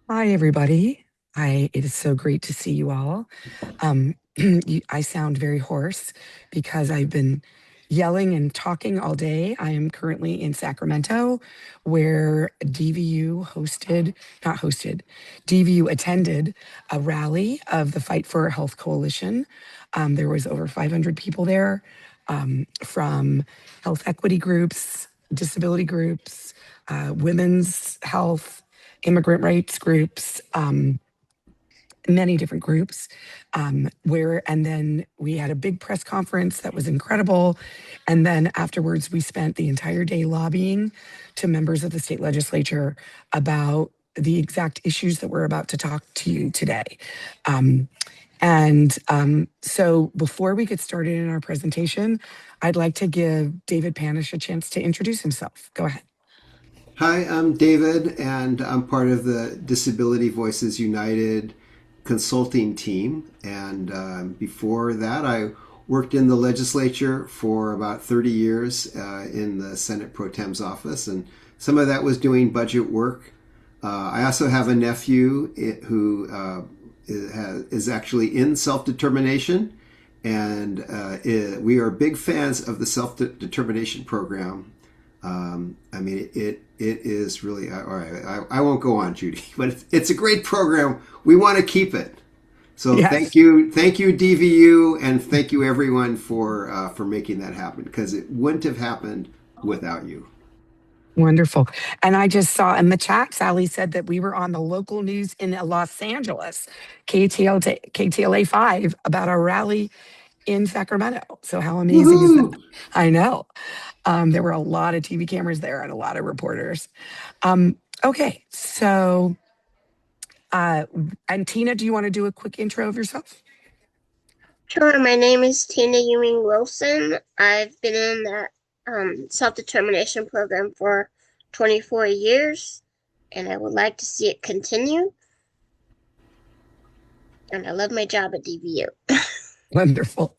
Hi, everybody. It is so great to see you all. I sound very hoarse because I've been yelling and talking all day. I am currently in Sacramento, where not hosted, DVU attended a rally of the Fight for Health Coalition. There was over 500 people there from health equity groups, disability groups, women's health, immigrant rights groups, many different groups. And then we had a big press conference that was incredible. And then afterwards, we spent the entire day lobbying to members of the state legislature about the exact issues that we're about to talk to you today. So before we get started in our presentation, I'd like to give David Panush a chance to introduce himself. Go ahead. Hi, I'm David, and I'm part of the Disability Voices United consulting team. And before that, I worked in the legislature for about 30 years in the Senate Pro Tem's office, and some of that was doing budget work. I also have a nephew who is actually in self-determination, and we are big fans of the self-determination program. It is really all right. I won't go on, Judy, but it's a great program. We want to keep it. So Yes. thank you, DVU, and thank you everyone for making that happen because it wouldn't have happened without you. Wonderful. And I just saw in the chat, Sally said that we were on the local news in Los Angeles, KTLA 5, about a rally in Sacramento. So, how amazing is that? Woohoo! I know. There were a lot of TV cameras there and a lot of reporters. Okay. And Tina, do you want to do a quick intro of yourself? Sure, my name is Tina Ewing Wilson. I've been in the self-determination program for 24 years, and I would like to see it continue. And I love my job at DVU. Wonderful.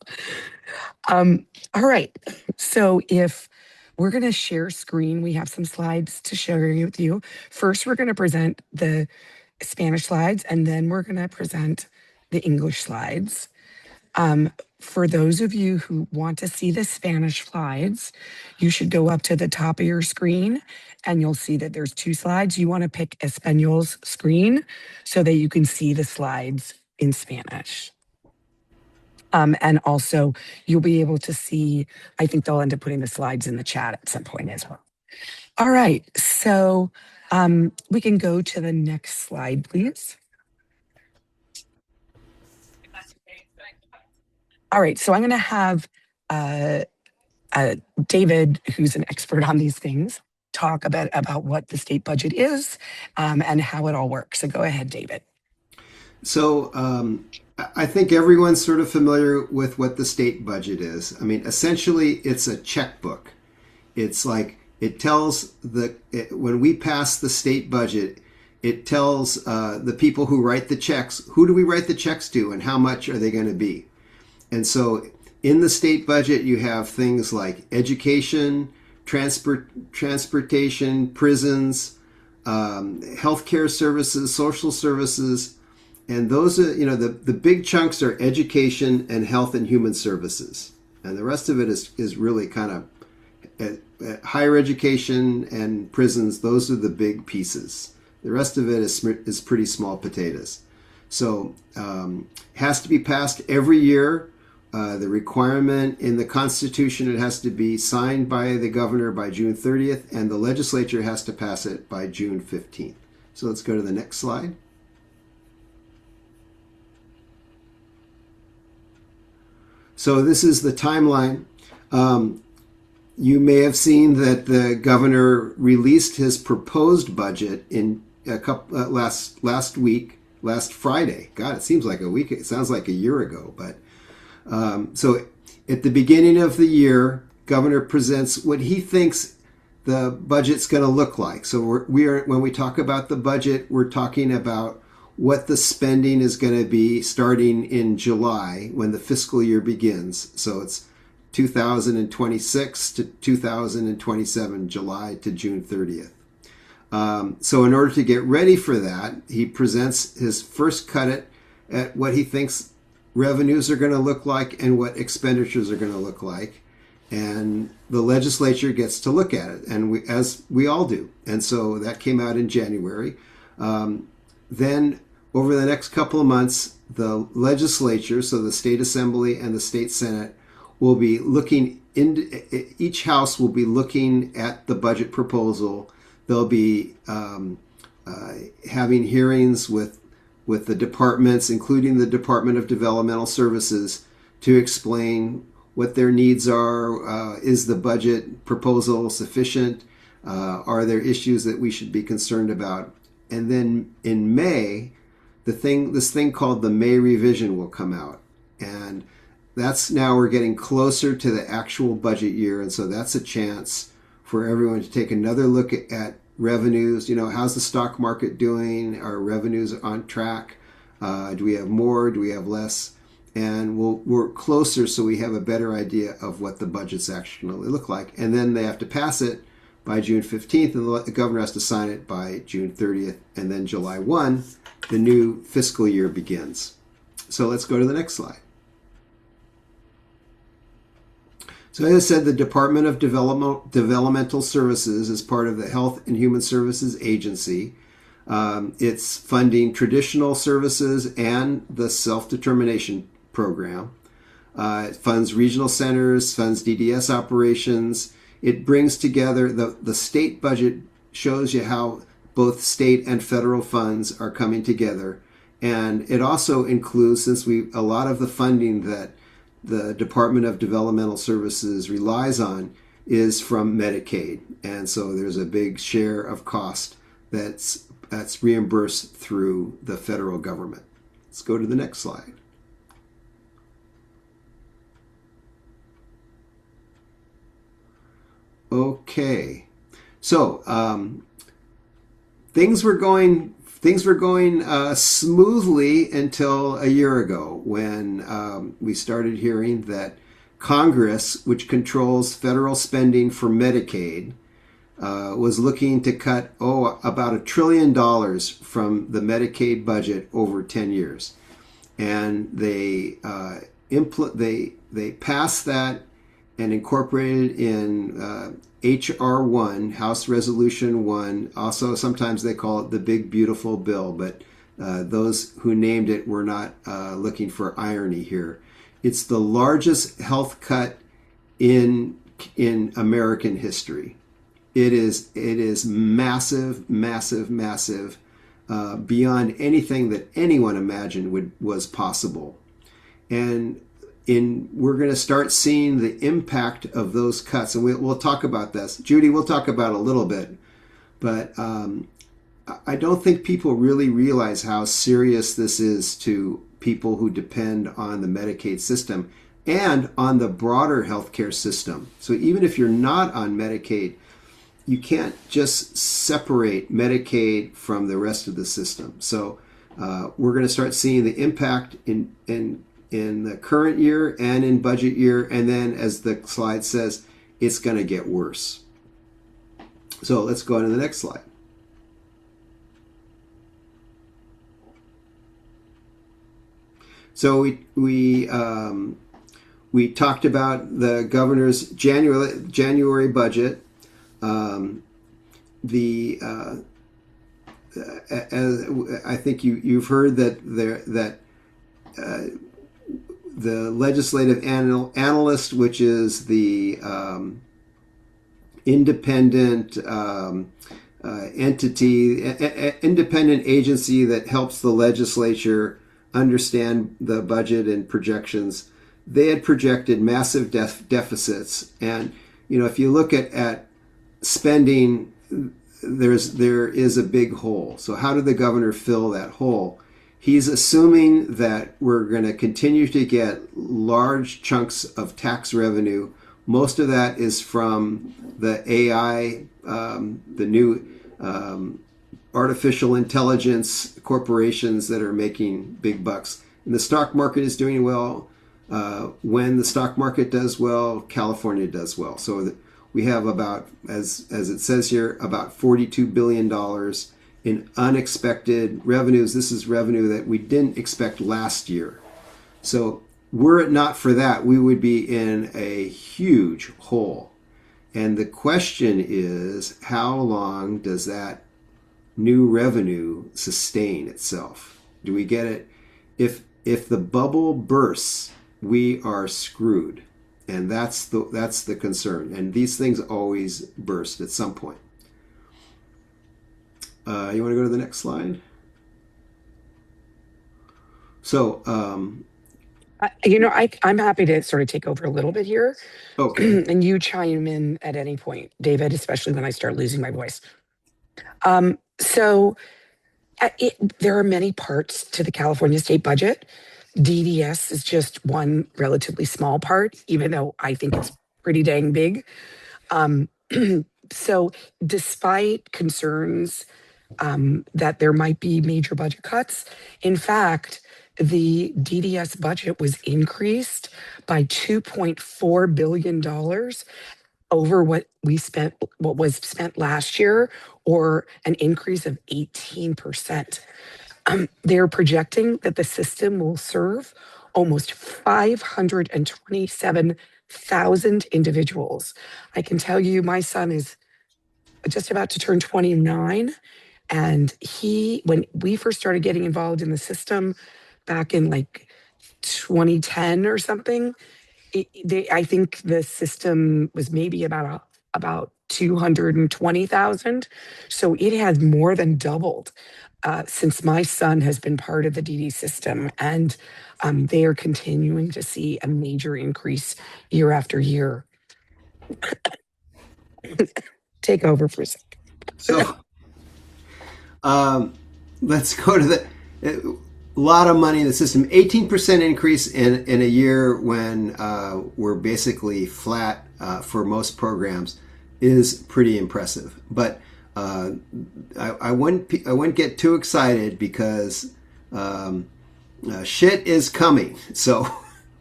All right. So if we're going to share screen, we have some slides to share with you. First, we're going to present the Spanish slides, and then we're going to present the English slides. For those of you who want to see the Spanish slides, you should go up to the top of your screen and you'll see that there's two slides. You want to pick Espanol's screen so that you can see the slides in Spanish. And also, you'll be able to see, I think they'll end up putting the slides in the chat at some point as well. All right, so we can go to the next slide, please. All right, so I'm going to have David, who's an expert on these things, talk about what the state budget is and how it all works. So go ahead, David. So I think everyone's sort of familiar with what the state budget is. I mean, essentially, it's a checkbook. It's like it tells when we pass the state budget, it tells the people who write the checks, who do we write the checks to and how much are they going to be. And so in the state budget, you have things like education, transportation, prisons, healthcare services, social services. And those are, the big chunks are education and health and human services. And the rest of it is really kind of higher education and prisons. Those are the big pieces. The rest of it is pretty small potatoes. So has to be passed every year. The requirement in the Constitution, it has to be signed by the governor by June 30th, and the legislature has to pass it by June 15th. So let's go to the next slide. So this is the timeline. You may have seen that the governor released his proposed budget in last Friday. God, it seems like a week. It sounds like a year ago. But so at the beginning of the year, governor presents what he thinks the budget's going to look like. So when we talk about the budget, we're talking about what the spending is going to be starting in July when the fiscal year begins. So it's 2026 to 2027, July to June 30th. So in order to get ready for that, he presents his first cut at what he thinks revenues are going to look like and what expenditures are going to look like. And the legislature gets to look at it, and as we all do. And so that came out in January. Then over the next couple of months, the legislature, so the state assembly and the state senate, will be looking into, each house will be looking at the budget proposal. They'll be having hearings with the departments, including the Department of Developmental Services, to explain what their needs are. Is the budget proposal sufficient? Are there issues that we should be concerned about? And then in May, this thing called the May revision will come out. And that's now we're getting closer to the actual budget year. And so that's a chance for everyone to take another look at revenues. You know, how's the stock market doing? Are revenues on track? Do we have more? Do we have less? And we'll work closer so we have a better idea of what the budget's actually look like. And then they have to pass it by June 15th, and the governor has to sign it by June 30th. And then July 1, the new fiscal year begins. So let's go to the next slide. So as I said, the Department of Developmental Services is part of the Health and Human Services Agency. It's funding traditional services and the self-determination program. It funds regional centers, funds DDS operations. It brings together, the state budget shows you how both state and federal funds are coming together. And it also includes, since a lot of the funding that the Department of Developmental Services relies on is from Medicaid. And so there's a big share of cost that's reimbursed through the federal government. Let's go to the next slide. Okay, so things were going smoothly until a year ago when we started hearing that Congress, which controls federal spending for Medicaid, was looking to cut about $1 trillion from the Medicaid budget over 10 years, and they passed that and incorporated in H.R. 1, House Resolution 1. Also, sometimes they call it the Big Beautiful Bill, but those who named it were not looking for irony here. It's the largest health cut in American history. It is massive, massive, massive, beyond anything that anyone imagined was possible. And we're going to start seeing the impact of those cuts, and we'll talk about this. Judy, we'll talk about it a little bit, but I don't think people really realize how serious this is to people who depend on the Medicaid system and on the broader healthcare system. So even if you're not on Medicaid, you can't just separate Medicaid from the rest of the system. So we're going to start seeing the impact in the current year and in budget year, and then as the slide says, it's going to get worse. So let's go on to the next slide. So we talked about the governor's January budget. I think you've heard that the legislative analyst, which is the independent entity, independent agency that helps the legislature understand the budget and projections, they had projected massive deficits. And if you look at spending, there is a big hole. So how did the governor fill that hole? He's assuming that we're going to continue to get large chunks of tax revenue. Most of that is from the AI, the new artificial intelligence corporations that are making big bucks. And the stock market is doing well. When the stock market does well, California does well. So we have about, as it says here, about $42 billion in unexpected revenues. This is revenue that we didn't expect last year. So were it not for that, we would be in a huge hole. And the question is, how long does that new revenue sustain itself? Do we get it? If the bubble bursts, we are screwed. And that's the concern. And these things always burst at some point. You want to go to the next slide? So, I'm happy to sort of take over a little bit here. okay. And you chime in at any point, David, especially when I start losing my voice. There are many parts to the California state budget. DDS is just one relatively small part, even though I think it's pretty dang big. So despite concerns that there might be major budget cuts, in fact, the DDS budget was increased by $2.4 billion over what was spent last year, or an increase of 18%. They're projecting that the system will serve almost 527,000 individuals. I can tell you, my son is just about to turn 29, and when we first started getting involved in the system back in like 2010 or something, I think the system was maybe about 220,000. So it has more than doubled since my son has been part of the DD system, and they are continuing to see a major increase year after year. Take over for a second. So, let's go to a lot of money in the system. 18% increase in a year when we're basically flat for most programs is pretty impressive. But I wouldn't get too excited, because shit is coming. So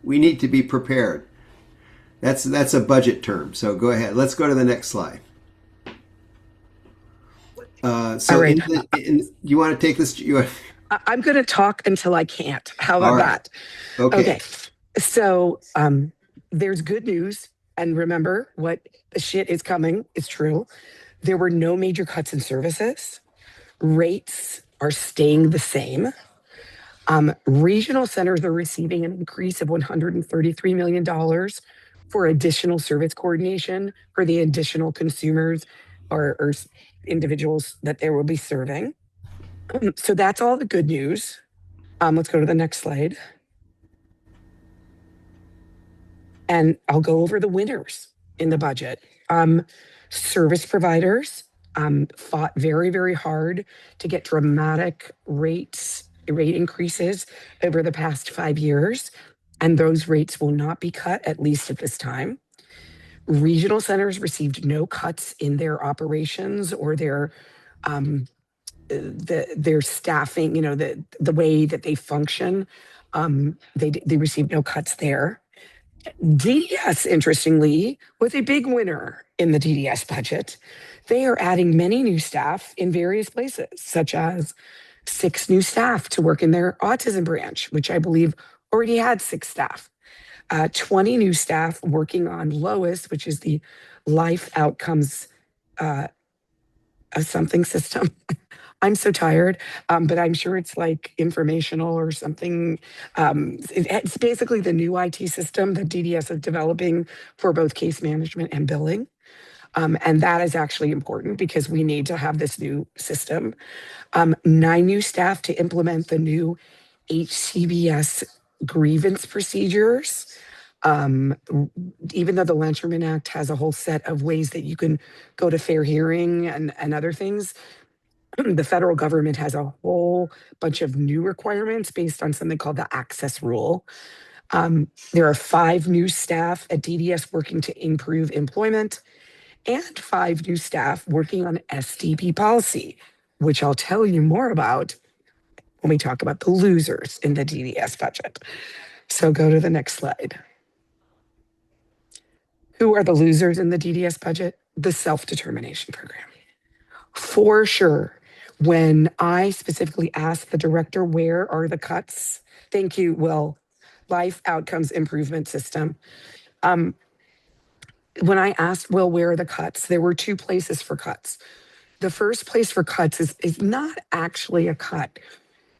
we need to be prepared. That's a budget term. So go ahead. Let's go to the next slide. All right. You want to take this? I'm going to talk until I can't. How about that? Okay. So there's good news. And remember, what the shit is coming is true. There were no major cuts in services. Rates are staying the same. Regional centers are receiving an increase of $133 million for additional service coordination for the additional consumers or individuals that they will be serving. So that's all the good news. Let's go to the next slide. And I'll go over the winners in the budget. Service providers fought very, very hard to get dramatic rate increases over the past 5 years, and those rates will not be cut, at least at this time. Regional centers received no cuts in their operations or their staffing, the way that they function. They received no cuts there. DDS, interestingly, was a big winner in the DDS budget. They are adding many new staff in various places, such as 6 new staff to work in their autism branch, which I believe already had 6 staff. 20 new staff working on LOIS, which is the Life Outcomes something system. I'm so tired, but I'm sure it's like informational or something. It's basically the new IT system that DDS is developing for both case management and billing. And that is actually important because we need to have this new system. 9 new staff to implement the new HCBS grievance procedures. Even though the Lanterman Act has a whole set of ways that you can go to fair hearing and other things, the federal government has a whole bunch of new requirements based on something called the access rule. There are 5 new staff at DDS working to improve employment, and 5 new staff working on SDP policy, which I'll tell you more about when we talk about the losers in the DDS budget. So go to the next slide. Who are the losers in the DDS budget? The self-determination program. For sure. When I specifically asked the director, where are the cuts? Thank you, Will. Life Outcomes Improvement System. When I asked Will, where are the cuts? There were two places for cuts. The first place for cuts is not actually a cut.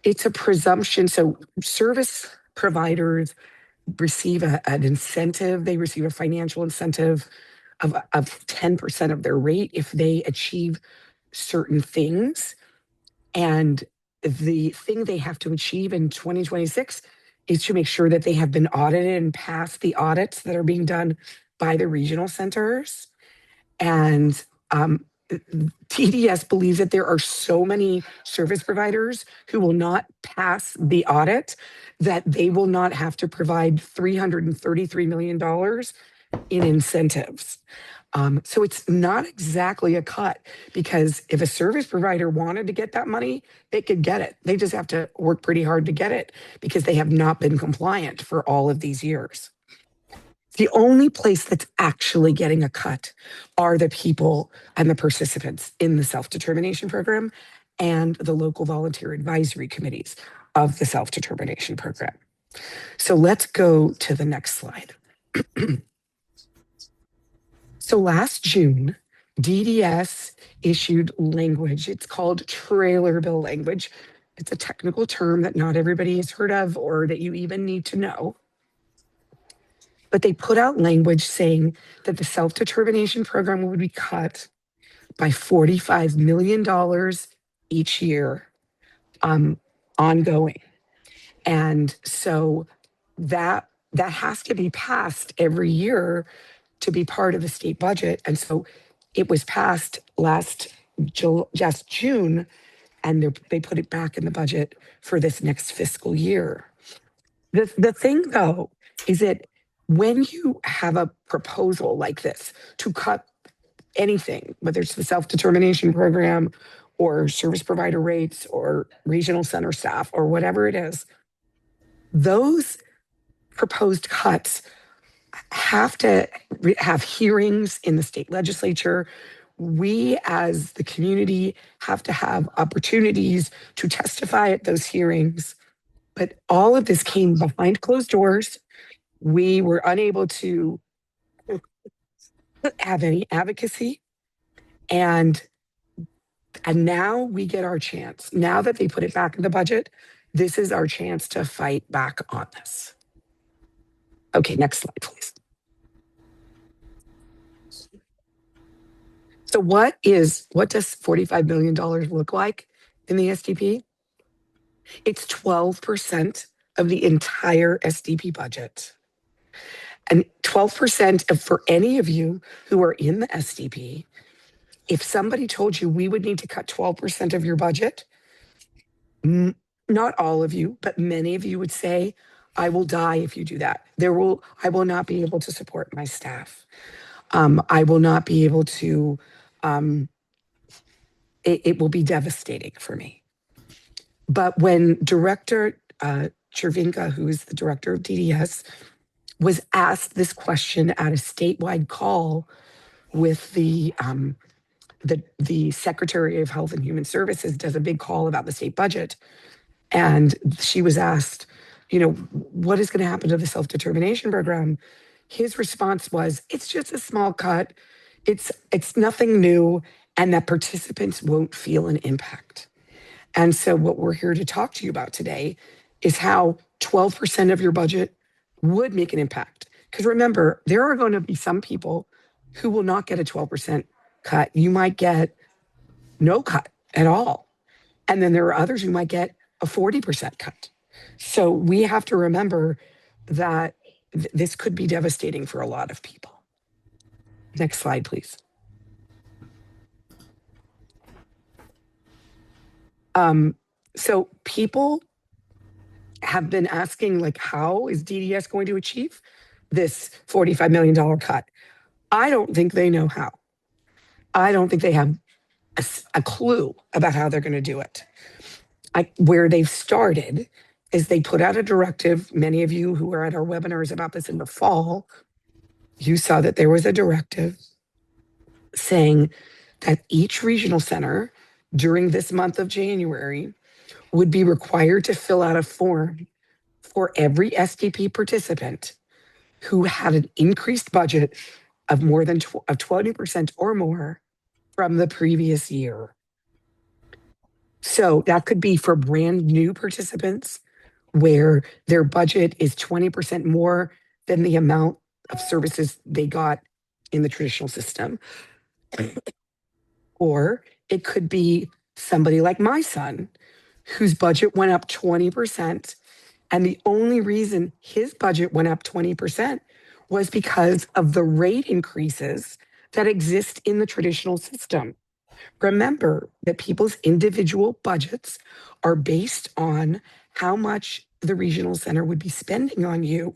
It's a presumption. So service providers receive an incentive. They receive a financial incentive of 10% of their rate if they achieve certain things. And the thing they have to achieve in 2026 is to make sure that they have been audited and passed the audits that are being done by the regional centers. And TDS believes that there are so many service providers who will not pass the audit that they will not have to provide $333 million in incentives. So it's not exactly a cut, because if a service provider wanted to get that money, they could get it. They just have to work pretty hard to get it because they have not been compliant for all of these years. The only place that's actually getting a cut are the people and the participants in the self-determination program and the local volunteer advisory committees of the self-determination program. So let's go to the next slide. So last June, DDS issued language. It's called trailer bill language. It's a technical term that not everybody has heard of or that you even need to know. But they put out language saying that the self-determination program would be cut by $45 million each year, ongoing. And so that has to be passed every year to be part of the state budget. And so it was passed just June, and they put it back in the budget for this next fiscal year. The thing, though, is that when you have a proposal like this to cut anything, whether it's the self-determination program or service provider rates or regional center staff or whatever it is, those proposed cuts have to have hearings in the state legislature. We as the community have to have opportunities to testify at those hearings. But all of this came behind closed doors. We were unable to have any advocacy. And now we get our chance. Now that they put it back in the budget, this is our chance to fight back on this. Okay, next slide, please. So what does $45 million look like in the SDP? It's 12% of the entire SDP budget. And 12% for any of you who are in the SDP, if somebody told you we would need to cut 12% of your budget, not all of you, but many of you would say, I will die if you do that. I will not be able to support my staff. I will not be able to, it will be devastating for me. But when Director Chervinka, who is the director of DDS, was asked this question at a statewide call with the Secretary of Health and Human Services, does a big call about the state budget. And she was asked, what is going to happen to the self-determination program? His response was, it's just a small cut. It's nothing new, and that participants won't feel an impact. And so what we're here to talk to you about today is how 12% of your budget would make an impact. Because remember, there are going to be some people who will not get a 12% cut. You might get no cut at all. And then there are others who might get a 40% cut. So we have to remember that this could be devastating for a lot of people. Next slide, please. So people have been asking, how is DDS going to achieve this $45 million cut? I don't think they know how. I don't think they have a clue about how they're going to do it. Where they've started is they put out a directive. Many of you who were at our webinars about this in the fall you saw that there was a directive saying that each regional center during this month of January would be required to fill out a form for every SDP participant who had an increased budget of more than 20% or more from the previous year. So that could be for brand new participants where their budget is 20% more than the amount of services they got in the traditional system. Or it could be somebody like my son, whose budget went up 20%. And the only reason his budget went up 20% was because of the rate increases that exist in the traditional system. Remember that people's individual budgets are based on how much the regional center would be spending on you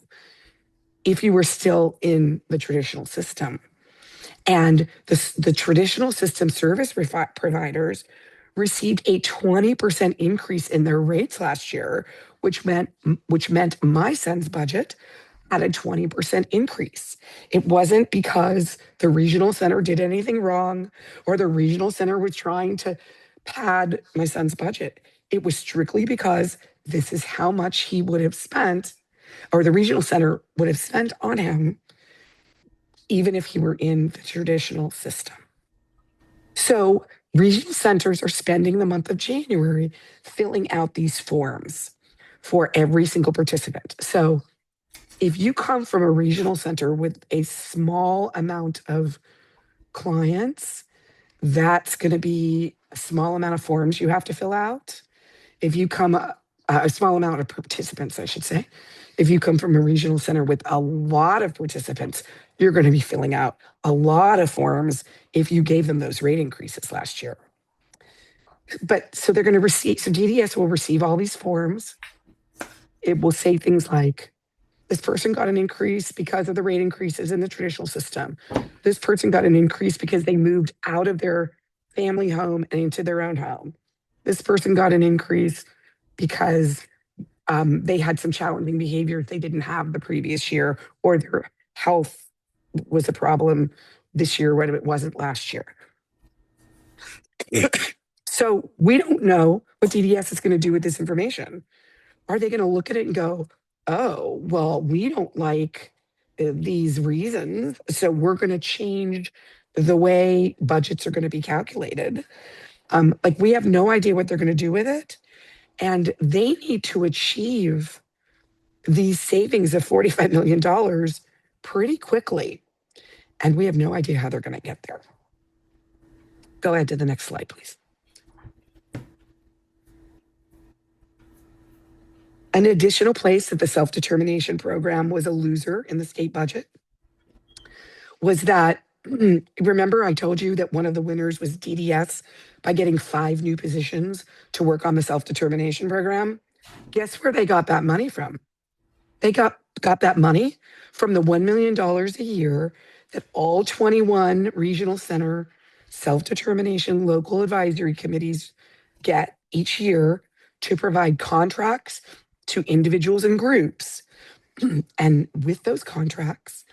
if you were still in the traditional system. And the traditional system service providers received a 20% increase in their rates last year, which meant my son's budget had a 20% increase. It wasn't because the regional center did anything wrong or the regional center was trying to pad my son's budget. It was strictly because this is how much he would have spent, or the regional center would have spent on him, even if he were in the traditional system. So regional centers are spending the month of January filling out these forms for every single participant. So if you come from a regional center with a small amount of clients, that's going to be a small amount of forms you have to fill out. If you come a small amount of participants, I should say. If you come from a regional center with a lot of participants, you're going to be filling out a lot of forms if you gave them those rate increases last year. But so they're going to receive, so DDS will receive all these forms. It will say things like, this person got an increase because of the rate increases in the traditional system. This person got an increase because they moved out of their family home and into their own home. This person got an increase because they had some challenging behaviors they didn't have the previous year, or their health was a problem this year when it wasn't last year. So we don't know what DDS is going to do with this information. Are they going to look at it and go, oh, well, we don't like these reasons, so we're going to change the way budgets are going to be calculated? Like, we have no idea what they're going to do with it. And they need to achieve these savings of $45 million pretty quickly. And we have no idea how they're going to get there. Go ahead to the next slide, please. An additional place that the self-determination program was a loser in the state budget was that, remember I told you that one of the winners was DDS by getting 5 new positions to work on the self-determination program? Guess where they got that money from? They got that money from the $1 million a year that all 21 regional center self-determination local advisory committees get each year to provide contracts to individuals and groups. And with those contracts,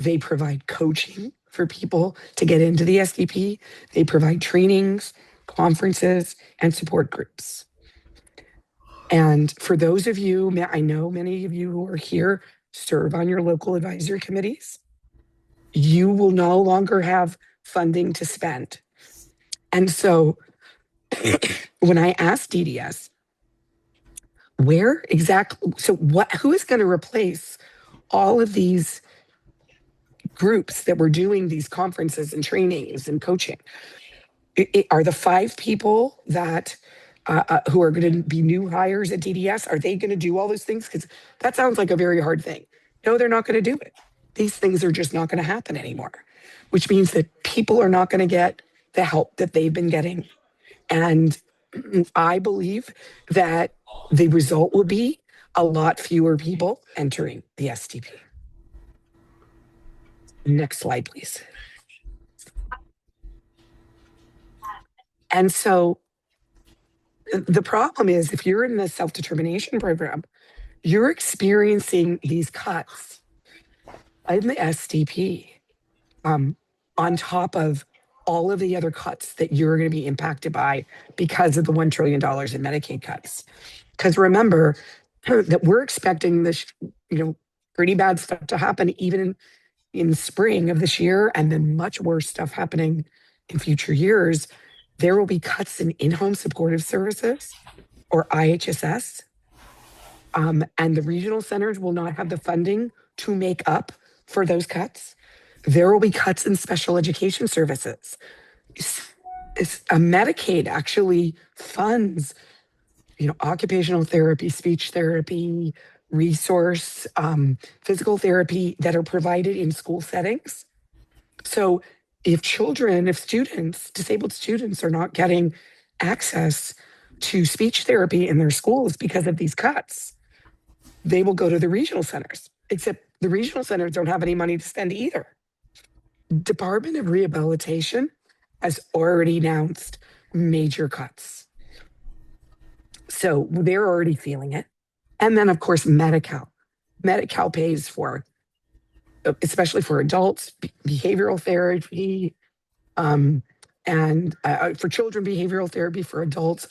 they provide coaching for people to get into the SDP. They provide trainings, conferences, and support groups. And for those of you, I know many of you who are here serve on your local advisory committees. You will no longer have funding to spend. And so when I asked DDS, where exactly, so who is going to replace all of these groups that were doing these conferences and trainings and coaching? Are the 5 people that who are going to be new hires at DDS, are they going to do all those things? Because that sounds like a very hard thing. No, they're not going to do it. These things are just not going to happen anymore, which means that people are not going to get the help that they've been getting. And I believe that the result will be a lot fewer people entering the SDP. Next slide, please. And so the problem is, if you're in the self-determination program, you're experiencing these cuts in the SDP, on top of all of the other cuts that you're going to be impacted by because of the $1 trillion in Medicaid cuts. Because remember that we're expecting this, pretty bad stuff to happen even in spring of this year, and then much worse stuff happening in future years. There will be cuts in in-home supportive services, or IHSS, and the regional centers will not have the funding to make up for those cuts. There will be cuts in special education services. Medicaid actually funds, occupational therapy, speech therapy, resource, physical therapy that are provided in school settings. So if students, disabled students are not getting access to speech therapy in their schools because of these cuts, they will go to the regional centers, except the regional centers don't have any money to spend either. Department of Rehabilitation has already announced major cuts. So they're already feeling it. And then, of course, Medi-Cal. Medi-Cal pays for, especially for adults, behavioral therapy, and for children, behavioral therapy, for adults,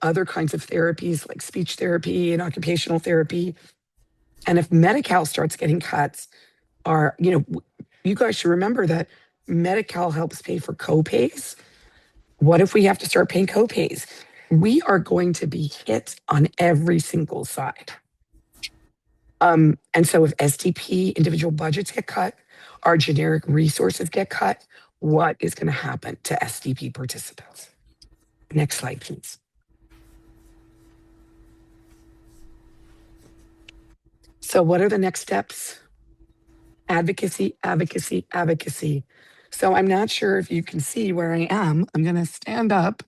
other kinds of therapies like speech therapy and occupational therapy. And if Medi-Cal starts getting cuts, you guys should remember that Medi-Cal helps pay for co-pays. What if we have to start paying co-pays? We are going to be hit on every single side. And so if SDP individual budgets get cut, our generic resources get cut, what is going to happen to SDP participants? Next slide, please. So what are the next steps? Advocacy, advocacy, advocacy. So I'm not sure if you can see where I am. I'm going to stand up.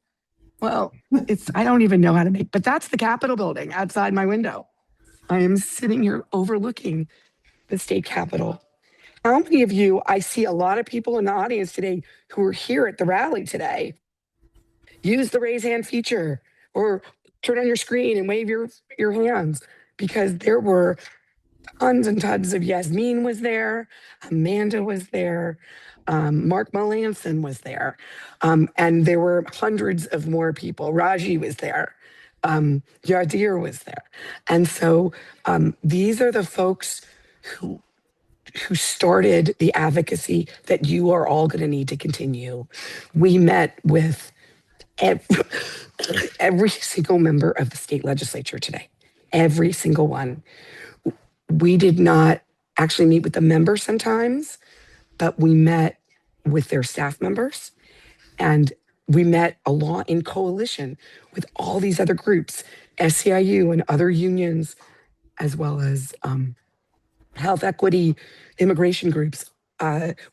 Well, I don't even know how to but that's the Capitol building outside my window. I am sitting here overlooking the state Capitol. How many of you, I see a lot of people in the audience today who are here at the rally today, use the raise hand feature or turn on your screen and wave your hands, because there were tons and tons of Yasmin was there, Amanda was there, Mark Melanson was there, and there were hundreds of more people. Raji was there, Yardir was there. And so these are the folks who started the advocacy that you are all going to need to continue. We met with every single member of the state legislature today, every single one. We did not actually meet with the members sometimes, but we met with their staff members, and we met a lot in coalition with all these other groups, SEIU and other unions, as well as health equity, immigration groups,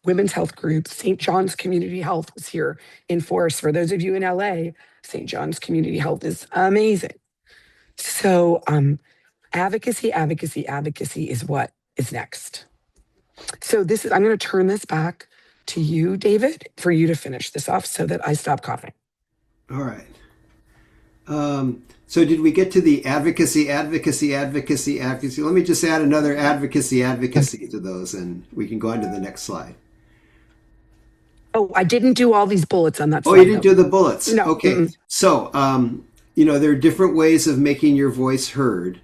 women's health groups. St. John's Community Health was here in force. For those of you in LA, St. John's Community Health is amazing. So advocacy, advocacy, advocacy is what is next. So I'm going to turn this back to you, David, for you to finish this off so that I stop coughing. All right. So did we get to the advocacy, advocacy, advocacy, advocacy? Let me just add another advocacy, advocacy to those, and we can go on to the next slide. Oh, I didn't do all these bullets on that slide. Oh, you didn't do the bullets? No. Okay. Mm-mm. So, there are different ways of making your voice heard.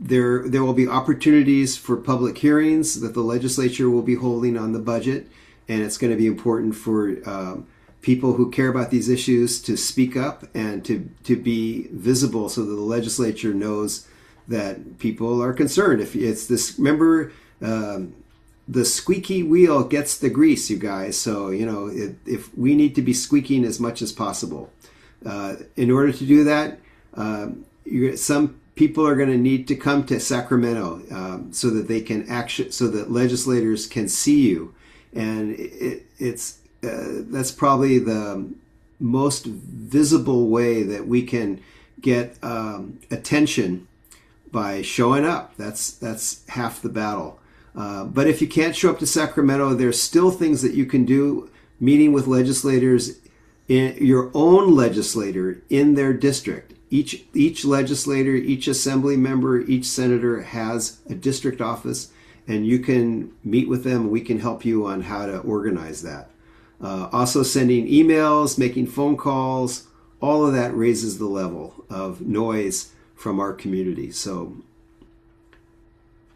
There will be opportunities for public hearings that the legislature will be holding on the budget, and it's going to be important for people who care about these issues to speak up and to be visible so that the legislature knows that people are concerned. If it's this, remember, the squeaky wheel gets the grease, you guys. So, if we need to be squeaking as much as possible. In order to do that, some people are going to need to come to Sacramento so that they can so that legislators can see you. And that's probably the most visible way that we can get attention, by showing up. That's half the battle. But if you can't show up to Sacramento, there's still things that you can do, meeting with legislators, your own legislator in their district. each legislator, each assembly member, each senator has a district office, and you can meet with them. We can help you on how to organize that. Also, sending emails, making phone calls, all of that raises the level of noise from our community. So,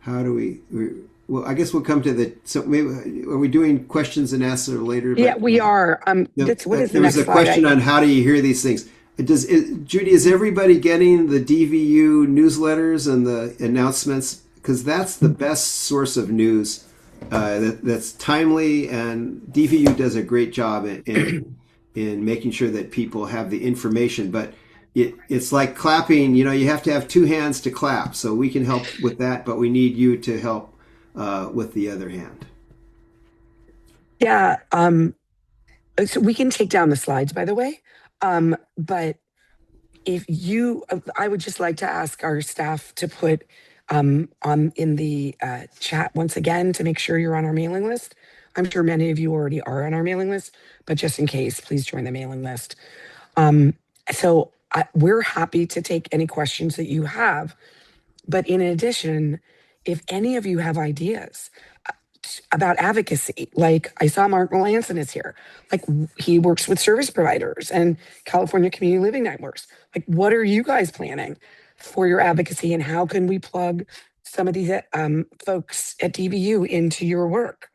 how do well, I guess we'll come to so maybe, are we doing questions and answers later? Yeah, But we are. What is the there was next a slide? question on how do you hear these things. Judy, is everybody getting the DVU newsletters and the announcements? Because that's the best source of news that's timely, and DVU does a great job in making sure that people have the information. But it's like clapping. You have to have two hands to clap. So we can help with that, but we need you to help with the other hand. Yeah. So we can take down the slides, by the way. But I would just like to ask our staff to put on in the chat once again to make sure you're on our mailing list. I'm sure many of you already are on our mailing list, but just in case, please join the mailing list. So we're happy to take any questions that you have. But in addition, if any of you have ideas about advocacy, like I saw Mark Melanson is here, like he works with service providers and California Community Living Networks. Like, what are you guys planning for your advocacy, and how can we plug some of these folks at DVU into your work?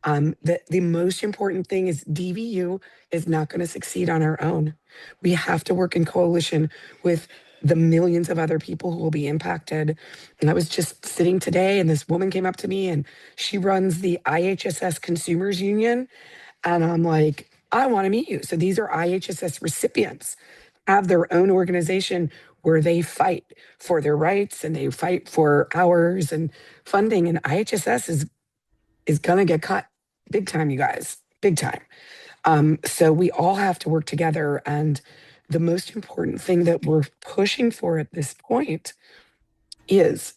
The most important thing is DVU is not going to succeed on our own. We have to work in coalition with the millions of other people who will be impacted. And I was just sitting today, and this woman came up to me, and she runs the IHSS Consumers Union. And I'm like, I want to meet you. So these are IHSS recipients, have their own organization where they fight for their rights and they fight for hours and funding. And IHSS is going to get cut big time, you guys, big time. So we all have to work together. And the most important thing that we're pushing for at this point is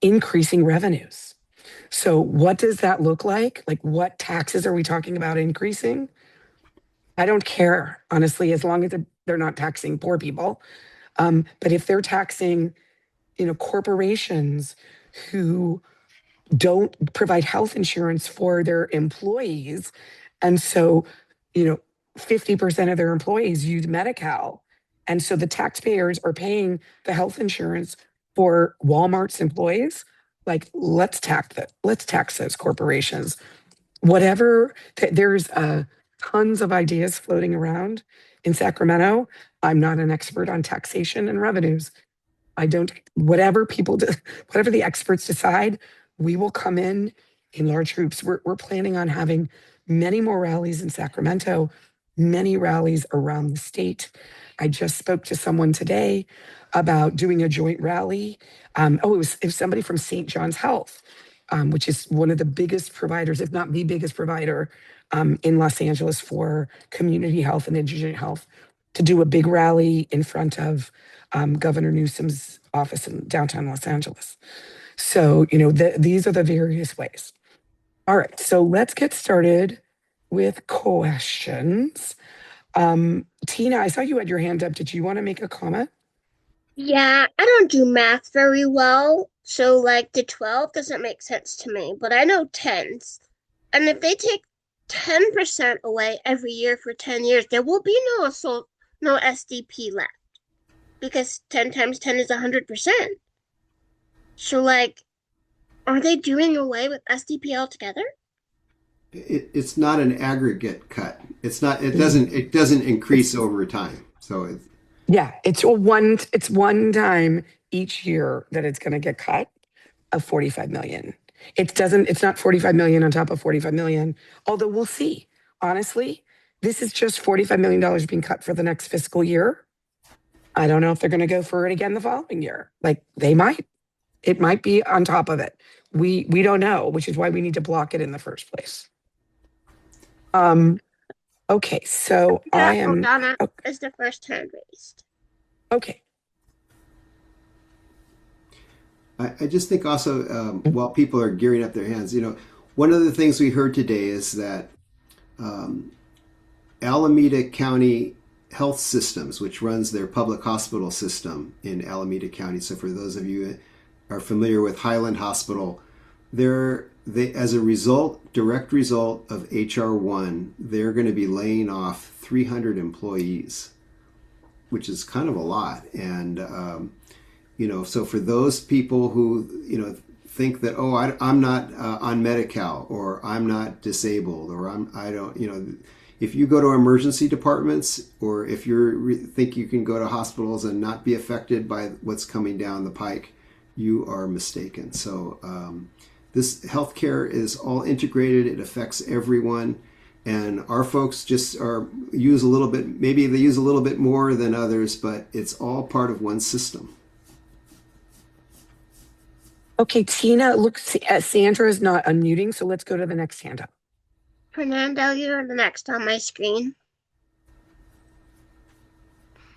increasing revenues. So what does that look like? Like, what taxes are we talking about increasing? I don't care, honestly, as long as they're not taxing poor people. But if they're taxing, corporations who don't provide health insurance for their employees, and so, 50% of their employees use Medi-Cal, and so the taxpayers are paying the health insurance for Walmart's employees. Like, let's tax those corporations. Whatever, there's tons of ideas floating around in Sacramento. I'm not an expert on taxation and revenues. I don't, whatever people do, whatever the experts decide, we will come in large groups. We're planning on having many more rallies in Sacramento, many rallies around the state. I just spoke to someone today about doing a joint rally. It was somebody from St. John's Health, which is one of the biggest providers, if not the biggest provider in Los Angeles for community health and indigent health, to do a big rally in front of Governor Newsom's office in downtown Los Angeles. So, these are the various ways. All right, so let's get started with questions. Tina, I saw you had your hand up. Did you want to make a comment? Yeah, I don't do math very well, so like the 12 doesn't make sense to me, but I know tens. And if they take 10% away every year for 10 years, there will be no SDP left. Because 10 times 10 is 100%. So like, are they doing away with SDP altogether? It's not an aggregate cut. It's not. It doesn't increase over time. So it's one time each year that it's going to get cut of 45 million. It's not 45 million on top of 45 million, although we'll see. Honestly, this is just $45 million being cut for the next fiscal year. I don't know if they're going to go for it again the following year. Like, they might. It might be on top of it. We don't know, which is why we need to block it in the first place. Okay, so I am. Donna is the first hand raised. Okay. I just think also while people are gearing up their hands, one of the things we heard today is that Alameda County Health Systems, which runs their public hospital system in Alameda County. So for those of you who are familiar with Highland Hospital, they as a result, direct result of HR1, they're going to be laying off 300 employees, which is kind of a lot. And so for those people who think that, oh, I'm not on Medi-Cal, or I'm not disabled, or I don't. If you go to emergency departments, or if you think you can go to hospitals and not be affected by what's coming down the pike, you are mistaken. So this healthcare is all integrated. It affects everyone. And our folks just use a little bit, maybe they use a little bit more than others, but it's all part of one system. Okay, Tina, look, Sandra is not unmuting, so let's go to the next hand up. Fernando, you're the next on my screen.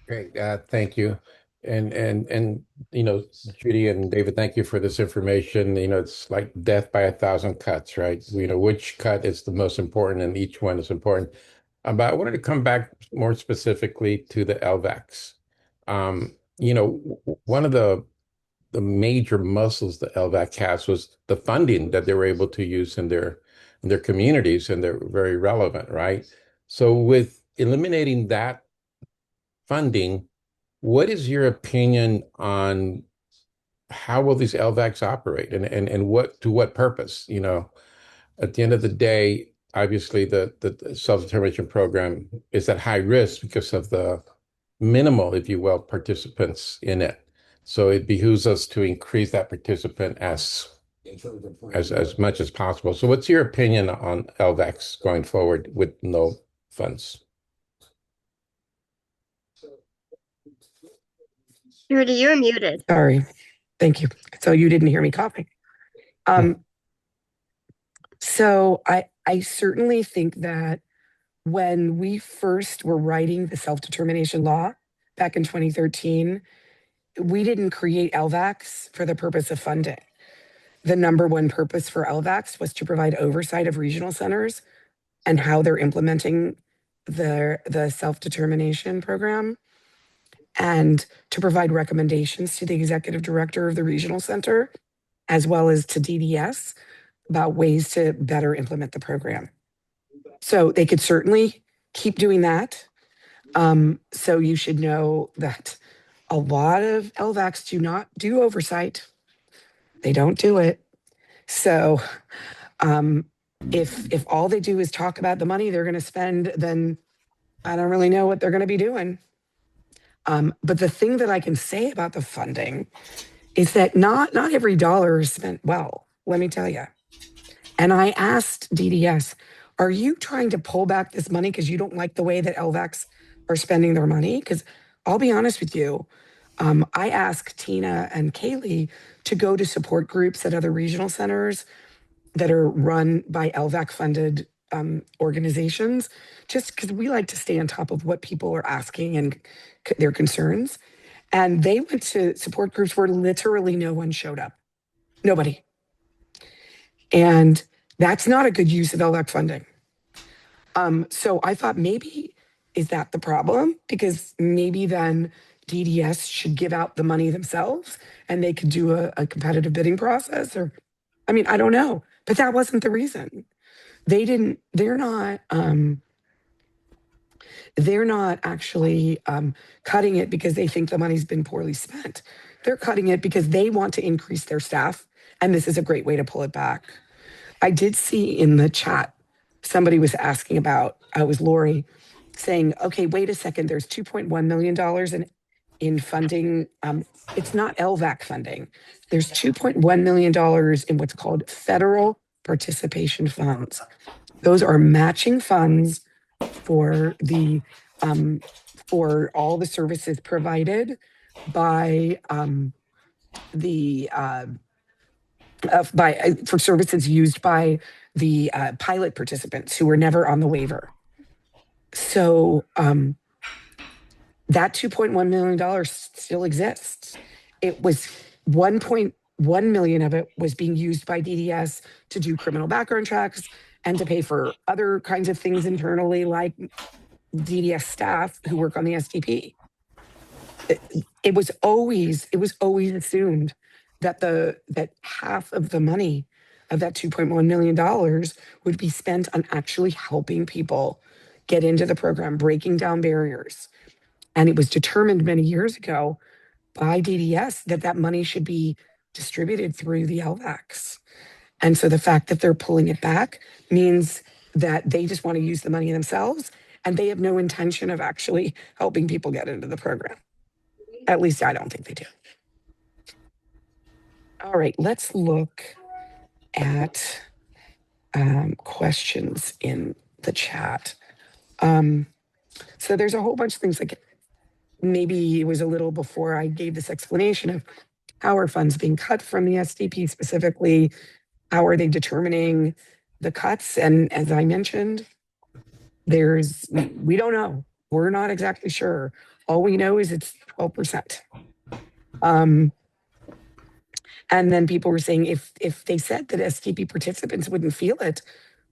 Great, thank you. And Judy and David, thank you for this information. It's like death by 1,000 cuts, right? Which cut is the most important, and each one is important. But I wanted to come back more specifically to the LVACs. One of the major muscles the LVAC has was the funding that they were able to use in their communities, and they're very relevant, right? So with eliminating that funding, what is your opinion on how will these LVACs operate, and what to what purpose? At the end of the day, obviously the self-determination program is at high risk because of the minimal, if you will, participants in it. So it behooves us to increase that participant as much as possible. So what's your opinion on LVACs going forward with no funds? Judy, you're muted. Sorry. Thank you. So you didn't hear me coughing. So I certainly think that when we first were writing the self-determination law back in 2013, we didn't create LVACs for the purpose of funding. The number one purpose for LVACs was to provide oversight of regional centers and how they're implementing the self-determination program, and to provide recommendations to the executive director of the regional center, as well as to DDS, about ways to better implement the program. So they could certainly keep doing that. So you should know that a lot of LVACs do not do oversight. They don't do it. So if all they do is talk about the money they're going to spend, then I don't really know what they're going to be doing. But the thing that I can say about the funding is that not every dollar is spent well, let me tell you. And I asked DDS, are you trying to pull back this money because you don't like the way that LVACs are spending their money? Because I'll be honest with you, I asked Tina and Kaylee to go to support groups at other regional centers that are run by LVAC-funded organizations, just because we like to stay on top of what people are asking and their concerns. And they went to support groups where literally no one showed up. Nobody. And that's not a good use of LVAC funding. So I thought, maybe is that the problem? Because maybe then DDS should give out the money themselves and they could do a competitive bidding process, or, I mean, I don't know, but that wasn't the reason. They're not actually cutting it because they think the money's been poorly spent. They're cutting it because they want to increase their staff, and this is a great way to pull it back. I did see in the chat, somebody was asking about, I was Lori, saying, okay, wait a second, there's $2.1 million in funding. It's not LVAC funding. There's $2.1 million in what's called federal participation funds. Those are matching funds for the for all the services provided by for services used by the pilot participants who were never on the waiver. So that $2.1 million still exists. It was 1.1 million of it was being used by DDS to do criminal background checks and to pay for other kinds of things internally, like DDS staff who work on the SDP. It was always assumed that that half of the money of that $2.1 million would be spent on actually helping people get into the program, breaking down barriers. And it was determined many years ago by DDS that that money should be distributed through the LVACs. And so the fact that they're pulling it back means that they just want to use the money themselves, and they have no intention of actually helping people get into the program. At least I don't think they do. All right, let's look at questions in the chat. So there's a whole bunch of things, like maybe it was a little before I gave this explanation of how are funds being cut from the SDP specifically? How are they determining the cuts? And as I mentioned, we don't know. We're not exactly sure. All we know is it's 12%. And then people were saying if they said that SDP participants wouldn't feel it,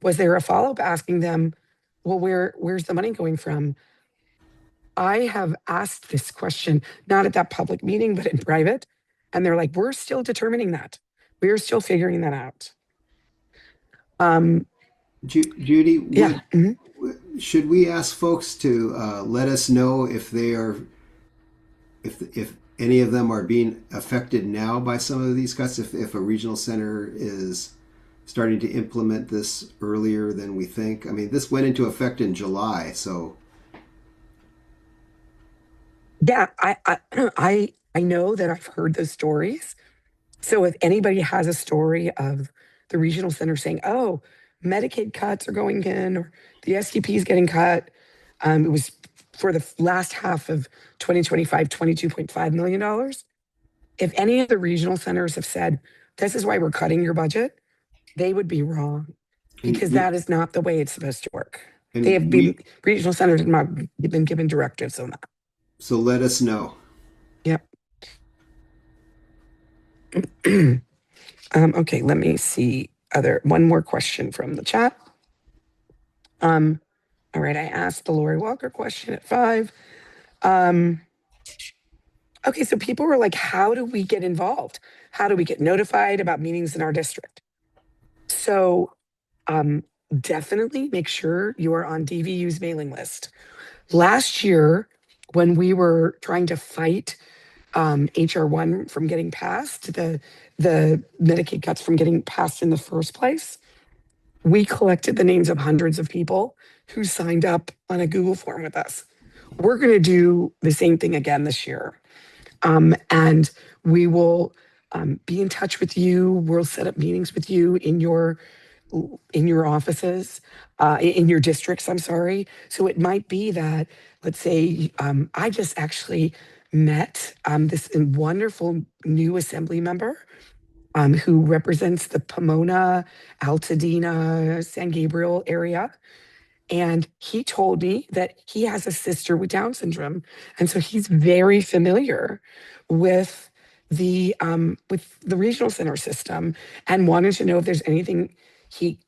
was there a follow-up asking them, well, where's the money going from? I have asked this question, not at that public meeting, but in private. And they're like, we're still determining that. We're still figuring that out. Judy, yeah. Should we ask folks to let us know if they are, if any of them are being affected now by some of these cuts, if a regional center is starting to implement this earlier than we think? I mean, this went into effect in July, so. Yeah, I know that I've heard those stories. So if anybody has a story of the regional center saying, oh, Medicaid cuts are going in, or the SDP is getting cut, it was for the last half of 2025, $22.5 million. If any of the regional centers have said, this is why we're cutting your budget, they would be wrong, because that is not the way it's supposed to work. They have been, regional centers have not been given directives on that. So let us know. Yep. Okay, let me see one more question from the chat. All right, I asked the Lori Walker question at 5. Okay, so people were like, how do we get involved? How do we get notified about meetings in our district? So definitely make sure you are on DVU's mailing list. Last year, when we were trying to fight HR1 from getting passed, the Medicaid cuts from getting passed in the first place, we collected the names of hundreds of people who signed up on a Google form with us. We're going to do the same thing again this year. And we will be in touch with you. We'll set up meetings with you in your offices, in your districts, I'm sorry. So it might be that, let's say, I just actually met this wonderful new assembly member who represents the Pomona, Altadena, San Gabriel area. And he told me that he has a sister with Down syndrome. And so he's very familiar with the regional center system and wanted to know if there's anything he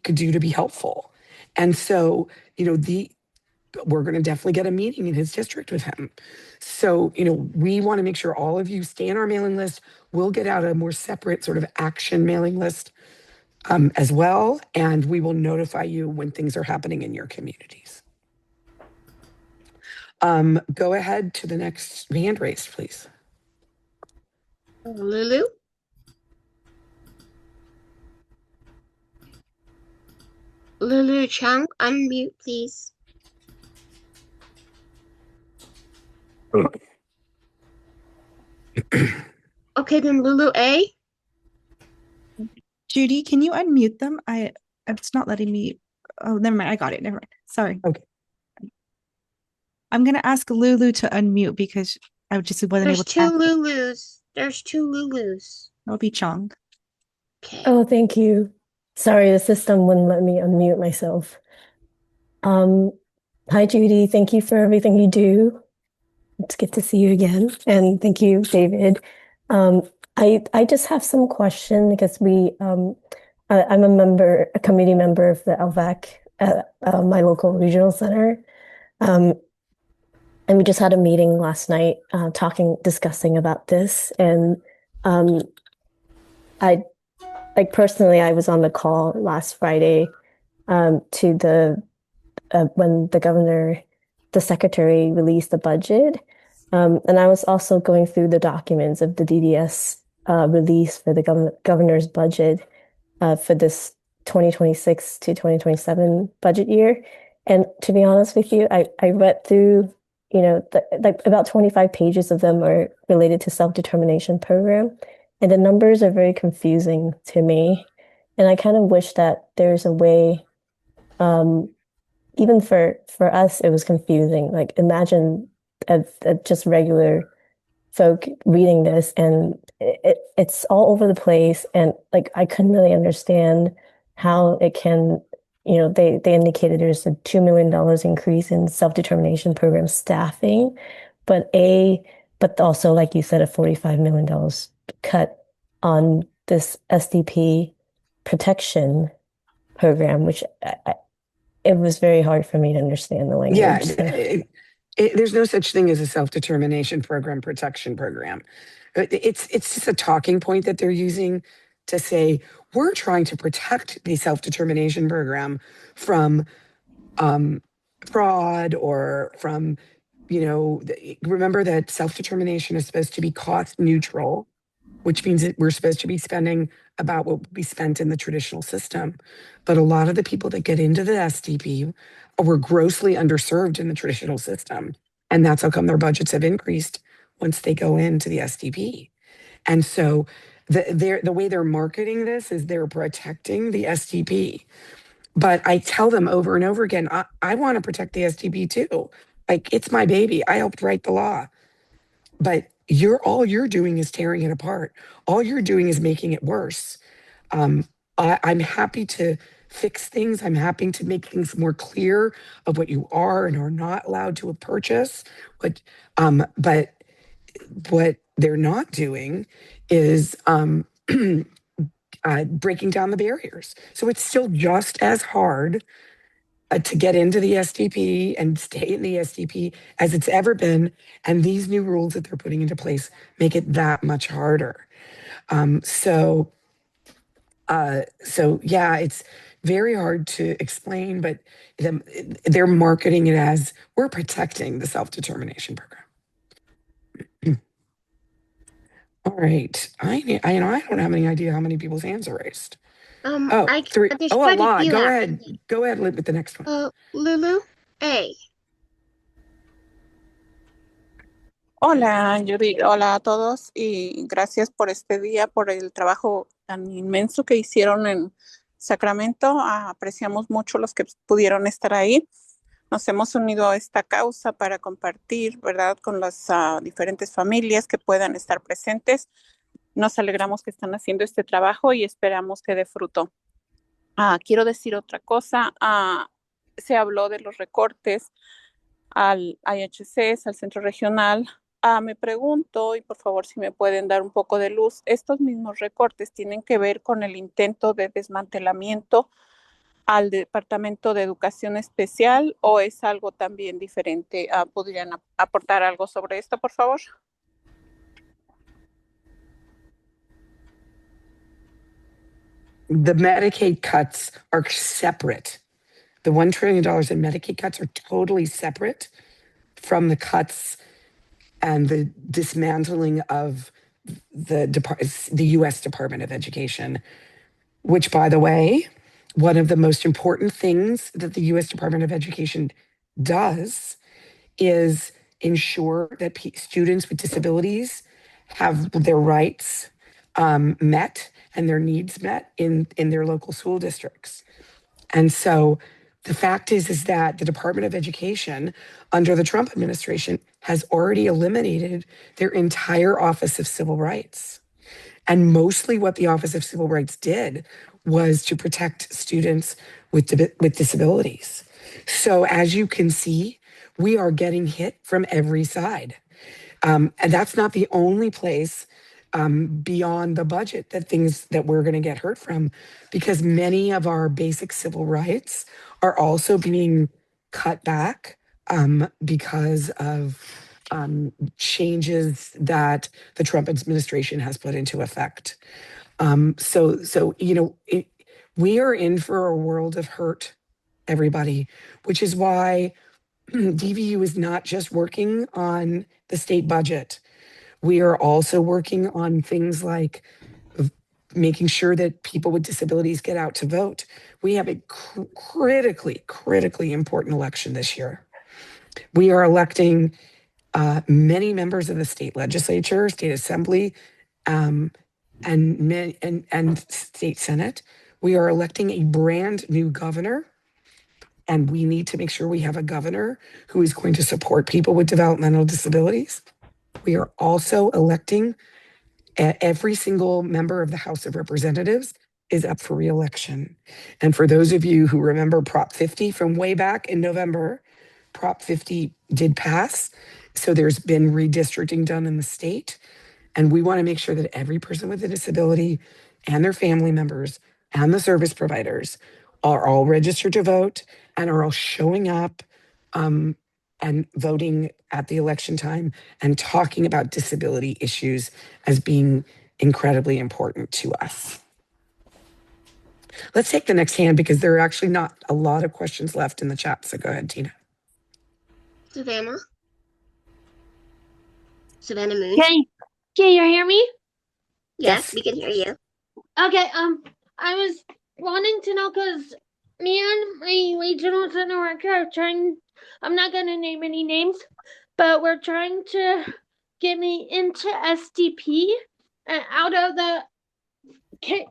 could do to be helpful. And so, we're going to definitely get a meeting in his district with him. So, we want to make sure all of you stay on our mailing list. We'll get out a more separate sort of action mailing list as well, and we will notify you when things are happening in your communities. Go ahead to the next hand raised, please. Lulu? Lulu Chung, unmute, please. Okay, then Lulu A. Judy, can you unmute them? It's not letting me. Oh, never mind. I got it. Never mind. Sorry. Okay. I'm gonna ask Lulu to unmute because I just wasn't able to. There's two Lulus. There's two Lulus. It'll be Chung. Okay. Oh, thank you. Sorry, the system wouldn't let me unmute myself. Hi, Judy. Thank you for everything you do. It's good to see you again. And thank you, David. I just have some question because I'm a committee member of the LVAC at my local regional center. Um, and we just had a meeting last night, discussing about this. And I, like personally, I was on the call last Friday to when the secretary released the budget. And I was also going through the documents of the DDS release for the governor's budget for this 2026 to 2027 budget year. And to be honest with you, I read through, like about 25 pages of them are related to self-determination program. And the numbers are very confusing to me. And I kind of wish that there's a way, even for us, it was confusing. Like imagine just regular folk reading this, and it's all over the place, and like I couldn't really understand how it can, they indicated there's a $2 million increase in self-determination program staffing, but also like you said, a $45 million cut on this SDP protection program, which it was very hard for me to understand the language. Yeah, So. there's no such thing as a self-determination program, protection program. It's just a talking point that they're using to say, we're trying to protect the self-determination program from fraud or from, remember that self-determination is supposed to be cost neutral, which means that we're supposed to be spending about what would be spent in the traditional system. But a lot of the people that get into the SDP were grossly underserved in the traditional system. And that's how come their budgets have increased once they go into the SDP. And so the way they're marketing this is they're protecting the SDP. But I tell them over and over again, I want to protect the SDP too. Like, it's my baby. I helped write the law. But all you're doing is tearing it apart. All you're doing is making it worse. I'm happy to fix things. I'm happy to make things more clear of what you are and are not allowed to purchase. But what they're not doing is breaking down the barriers. So it's still just as hard to get into the SDP and stay in the SDP as it's ever been. And these new rules that they're putting into place make it that much harder. So yeah, it's very hard to explain, but they're marketing it as we're protecting the self-determination program. All right. I don't have any idea how many people's hands are raised. Three. A lot. Go ahead. Go ahead with the next one. Lulu, A. Hola, Judy. Hola a todos y gracias por este día, por el trabajo tan inmenso que hicieron en Sacramento. Apreciamos mucho los que pudieron estar ahí. Nos hemos unido a esta causa para compartir, ¿verdad?, con las diferentes familias que puedan estar presentes. Nos alegramos que están haciendo este trabajo y esperamos que dé fruto. Quiero decir otra cosa. Se habló de los recortes al IHCs, al centro regional. Me pregunto, y por favor si me pueden dar un poco de luz, ¿estos mismos recortes tienen que ver con el intento de desmantelamiento al Departamento de Educación Especial o es algo también diferente? ¿Podrían aportar algo sobre esto, por favor? The Medicaid cuts are separate. The $1 trillion in Medicaid cuts are totally separate from the cuts and the dismantling of the U.S. Department of Education, which, by the way, one of the most important things that the U.S. Department of Education does is ensure that students with disabilities have their rights met and their needs met in their local school districts. And so the fact is that the Department of Education under the Trump administration has already eliminated their entire Office of Civil Rights. And mostly what the Office of Civil Rights did was to protect students with disabilities. So as you can see, we are getting hit from every side. And that's not the only place beyond the budget that we're going to get hurt from, because many of our basic civil rights are also being cut back because of changes that the Trump administration has put into effect. We are in for a world of hurt, everybody, which is why DVU is not just working on the state budget. We are also working on things like making sure that people with disabilities get out to vote. We have a critically important election this year. We are electing many members of the state legislature, state assembly, and state senate. We are electing a brand new governor, and we need to make sure we have a governor who is going to support people with developmental disabilities. We are also electing every single member of the House of Representatives is up for re-election. And for those of you who remember Prop 50 from way back in November, Prop 50 did pass. So there's been redistricting done in the state. And we want to make sure that every person with a disability and their family members and the service providers are all registered to vote and are all showing up and voting at the election time and talking about disability issues as being incredibly important to us. Let's take the next hand because there are actually not a lot of questions left in the chat. So go ahead, Tina. Savannah? Savannah Moon? Can you hear me? Yes, we can hear you. Okay, I was wanting to know because me and my regional center worker are trying, I'm not going to name any names, but we're trying to get me into SDP and out of the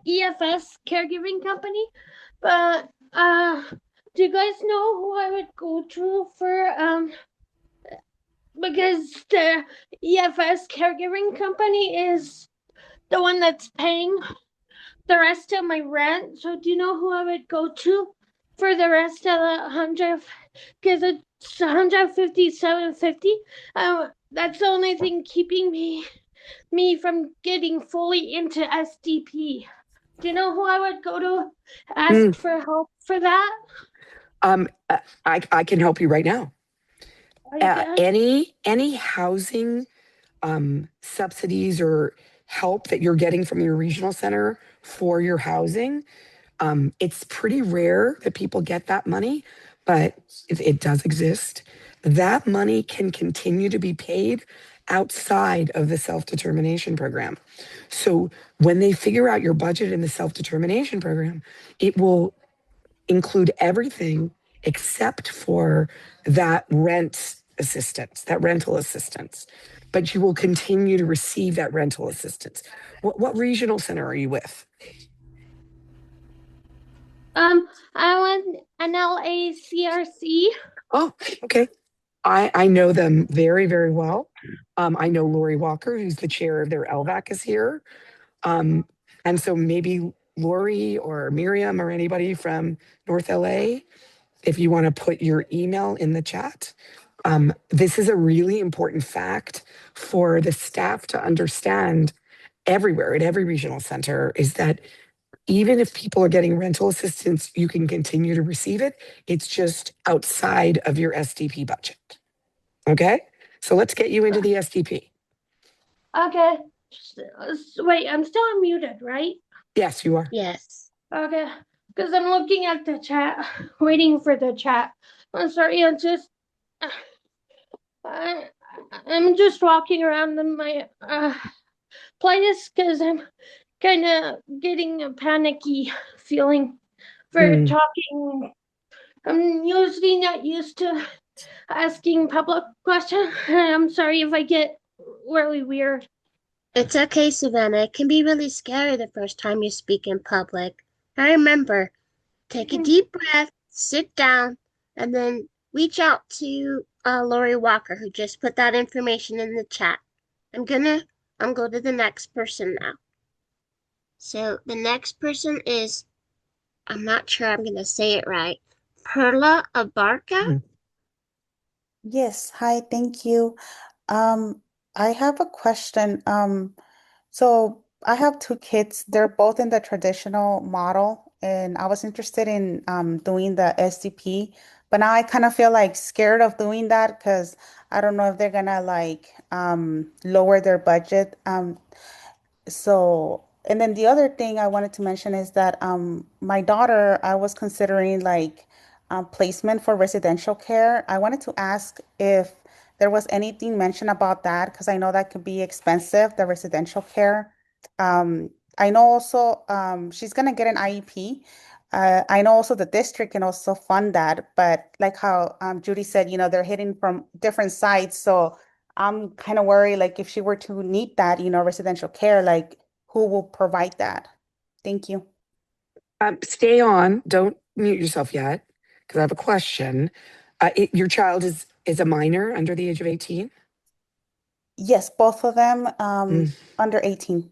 EFS caregiving company. But do you guys know who I would go to for because the EFS caregiving company is the one that's paying the rest of my rent. So do you know who I would go to for the rest of the 100? Because it's 157.50. That's the only thing keeping me from getting fully into SDP. Do you know who I would go to ask for help for that? I can help you right now. Okay. Any housing subsidies or help that you're getting from your regional center for your housing, it's pretty rare that people get that money, but it does exist. That money can continue to be paid outside of the self-determination program. So when they figure out your budget in the self-determination program, it will include everything except for that rent assistance, that rental assistance. But you will continue to receive that rental assistance. What regional center are you with? I went NLACRC. Oh, okay. I know them very, very well. I know Lori Walker, who's the chair of their LVAC, is here. And so maybe Lori or Miriam or anybody from North LA, if you want to put your email in the chat. This is a really important fact for the staff to understand everywhere at every regional center, is that even if people are getting rental assistance, you can continue to receive it. It's just outside of your SDP budget. Okay? So let's get you into the SDP. Okay. Wait, I'm still unmuted, right? Yes, you are. Yes. Okay. Because I'm looking at the chat, waiting for the chat. I'm sorry, I'm just walking around in my place because I'm kind of getting a panicky feeling for talking. I'm usually not used to asking public questions. I'm sorry if I get really weird. It's okay, Savannah. It can be really scary the first time you speak in public. I remember, take a deep breath, sit down, and then reach out to Lori Walker, who just put that information in the chat. I'm go to the next person now. So the next person is, I'm not sure I'm gonna say it right, Perla Abarca. Yes, hi, thank you. I have a question. So I have two kids. They're both in the traditional model, and I was interested in doing the SDP, but now I kind of feel like scared of doing that because I don't know if they're gonna like lower their budget. So, and then the other thing I wanted to mention is that my daughter, I was considering like placement for residential care. I wanted to ask if there was anything mentioned about that because I know that could be expensive, the residential care. I know also she's gonna get an IEP. I know also the district can also fund that, but like how Judy said, you know, they're hitting from different sides. So I'm kind of worried, like if she were to need that, you know, residential care, like who will provide that? Thank you. Stay on. Don't mute yourself yet, because I have a question. Your child is a minor under the age of 18? Yes, both of them under 18.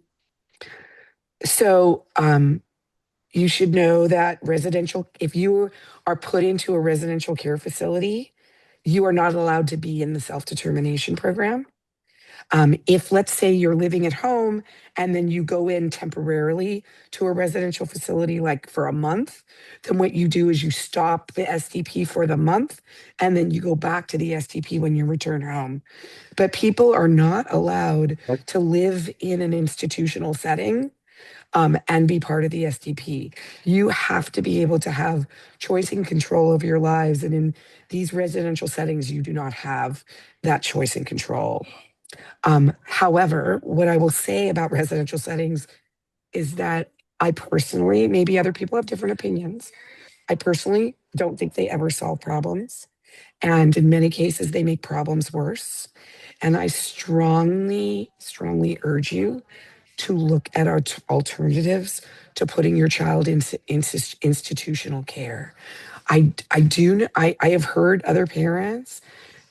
So you should know that if you are put into a residential care facility, you are not allowed to be in the self-determination program. If, let's say, you're living at home and then you go in temporarily to a residential facility, like for a month, then what you do is you stop the SDP for the month and then you go back to the SDP when you return home. But people are not allowed to live in an institutional setting and be part of the SDP. You have to be able to have choice and control over your lives. And in these residential settings, you do not have that choice and control. However, what I will say about residential settings is that I personally, maybe other people have different opinions. I personally don't think they ever solve problems. And in many cases, they make problems worse. And I strongly, strongly urge you to look at our alternatives to putting your child into institutional care. I have heard other parents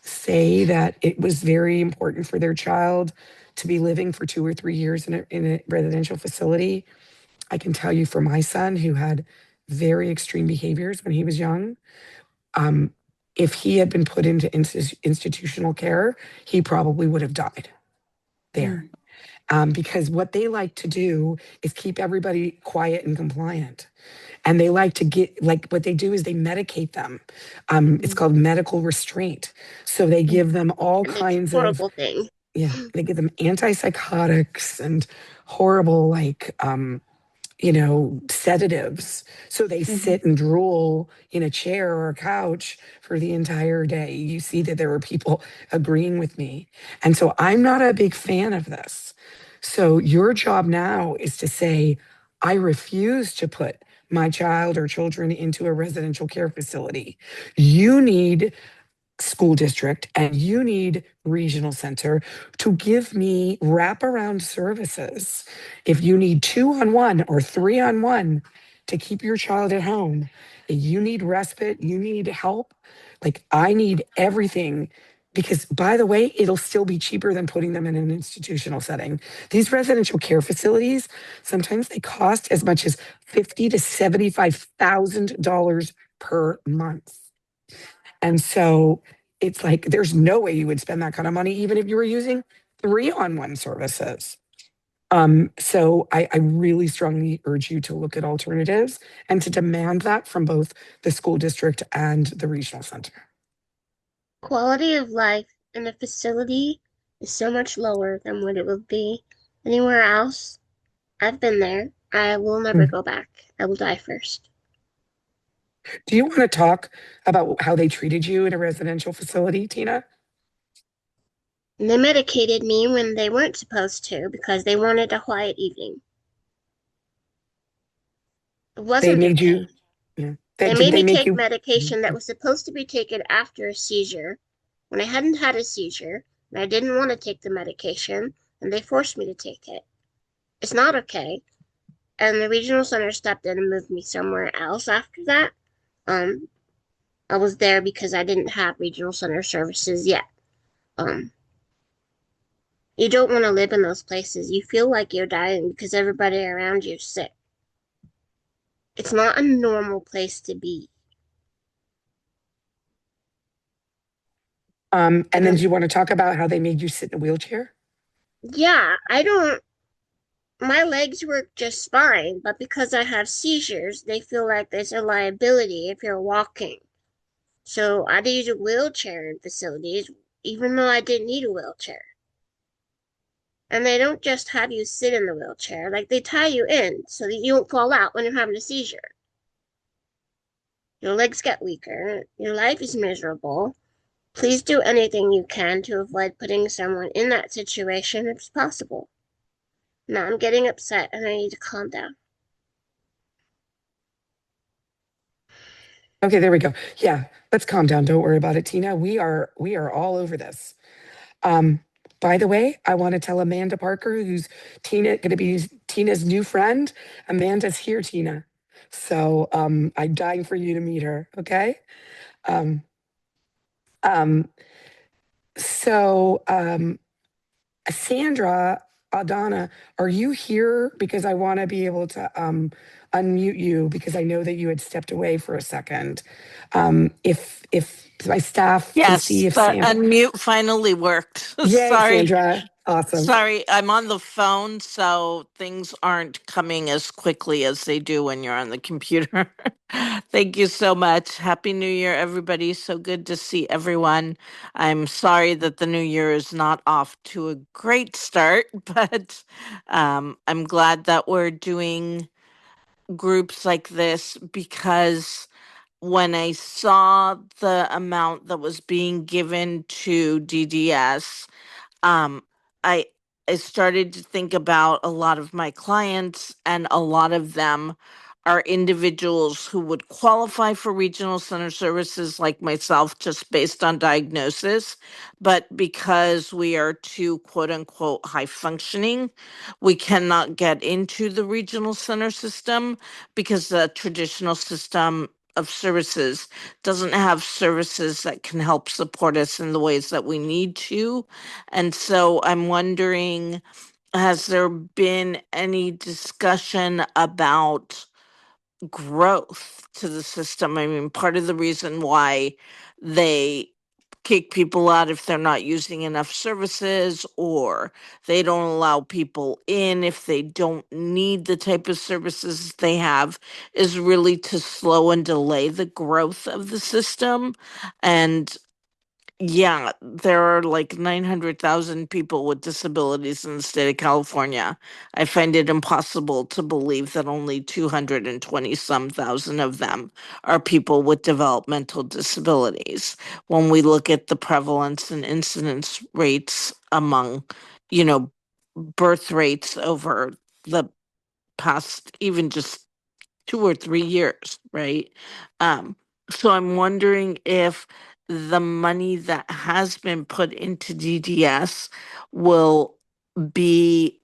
say that it was very important for their child to be living for 2 or 3 years in a residential facility. I can tell you for my son, who had very extreme behaviors when he was young, if he had been put into institutional care, he probably would have died there. Because what they like to do is keep everybody quiet and compliant. And they like to what they do is they medicate them. It's called medical restraint. So they give them all And it's a kinds of, horrible thing. they give them antipsychotics and horrible, sedatives. So they sit and drool in a chair or a couch for the entire day. You see that there are people agreeing with me. And so I'm not a big fan of this. So your job now is to say, I refuse to put my child or children into a residential care facility. You need school district and you need regional center to give me wraparound services. If you need 2-on-1 or 3-on-1 to keep your child at home, you need respite, you need help. Like I need everything because, by the way, it'll still be cheaper than putting them in an institutional setting. These residential care facilities, sometimes they cost as much as $50,000 to $75,000 per month. And so it's like, there's no way you would spend that kind of money, even if you were using 3-on-1 services. So I really strongly urge you to look at alternatives and to demand that from both the school district and the regional center. Quality of life in a facility is so much lower than what it would be anywhere else. I've been there. I will never go back. I will die first. Do you want to talk about how they treated you in a residential facility, Tina? They medicated me when they weren't supposed to because they wanted a quiet evening. It wasn't They made okay. you, yeah. They Did made they me make take you? medication that was supposed to be taken after a seizure when I hadn't had a seizure and I didn't want to take the medication and they forced me to take it. It's not okay. And the regional center stepped in and moved me somewhere else after that. I was there because I didn't have regional center services yet. You don't want to live in those places. You feel like you're dying because everybody around you is sick. It's not a normal place to be. And then do you want to talk about how they made you sit in a wheelchair? Yeah, I don't my legs work just fine, but because I have seizures, they feel like there's a liability if you're walking. So I had to use a wheelchair in facilities, even though I didn't need a wheelchair. And they don't just have you sit in the wheelchair, like they tie you in so that you don't fall out when you're having a seizure. Your legs get weaker, your life is miserable. Please do anything you can to avoid putting someone in that situation if possible. Now I'm getting upset and I need to calm down. Okay, there we go. Yeah, let's calm down. Don't worry about it, Tina. We are all over this. By the way, I want to tell Amanda Parker, who's going to be Tina's new friend. Amanda's here, Tina. So I'm dying for you to meet her. Okay. Um, um, so Sandra Adana, are you here? Because I want to be able to unmute you because I know that you had stepped away for a second. If my staff can see if Yes, the Sandra. unmute finally worked. Yay, Sorry. Sandra. Awesome. Sorry, I'm on the phone, so things aren't coming as quickly as they do when you're on the computer. Thank you so much. Happy New Year, everybody. So good to see everyone. I'm sorry that the new year is not off to a great start, but I'm glad that we're doing groups like this because when I saw the amount that was being given to DDS, um, I I started to think about a lot of my clients, and a lot of them are individuals who would qualify for regional center services like myself just based on diagnosis. But because we are too quote unquote high functioning, we cannot get into the regional center system because the traditional system of services doesn't have services that can help support us in the ways that we need to. And so I'm wondering, has there been any discussion about growth to the system? I mean, part of the reason why they kick people out if they're not using enough services, or they don't allow people in if they don't need the type of services they have, is really to slow and delay the growth of the system. And yeah, there are like 900,000 people with disabilities in the state of California. I find it impossible to believe that only 220 some thousand of them are people with developmental disabilities. When we look at the prevalence and incidence rates among, you know, birth rates over the past even just 2 or 3 years, right? Um, so I'm wondering if the money that has been put into DDS will be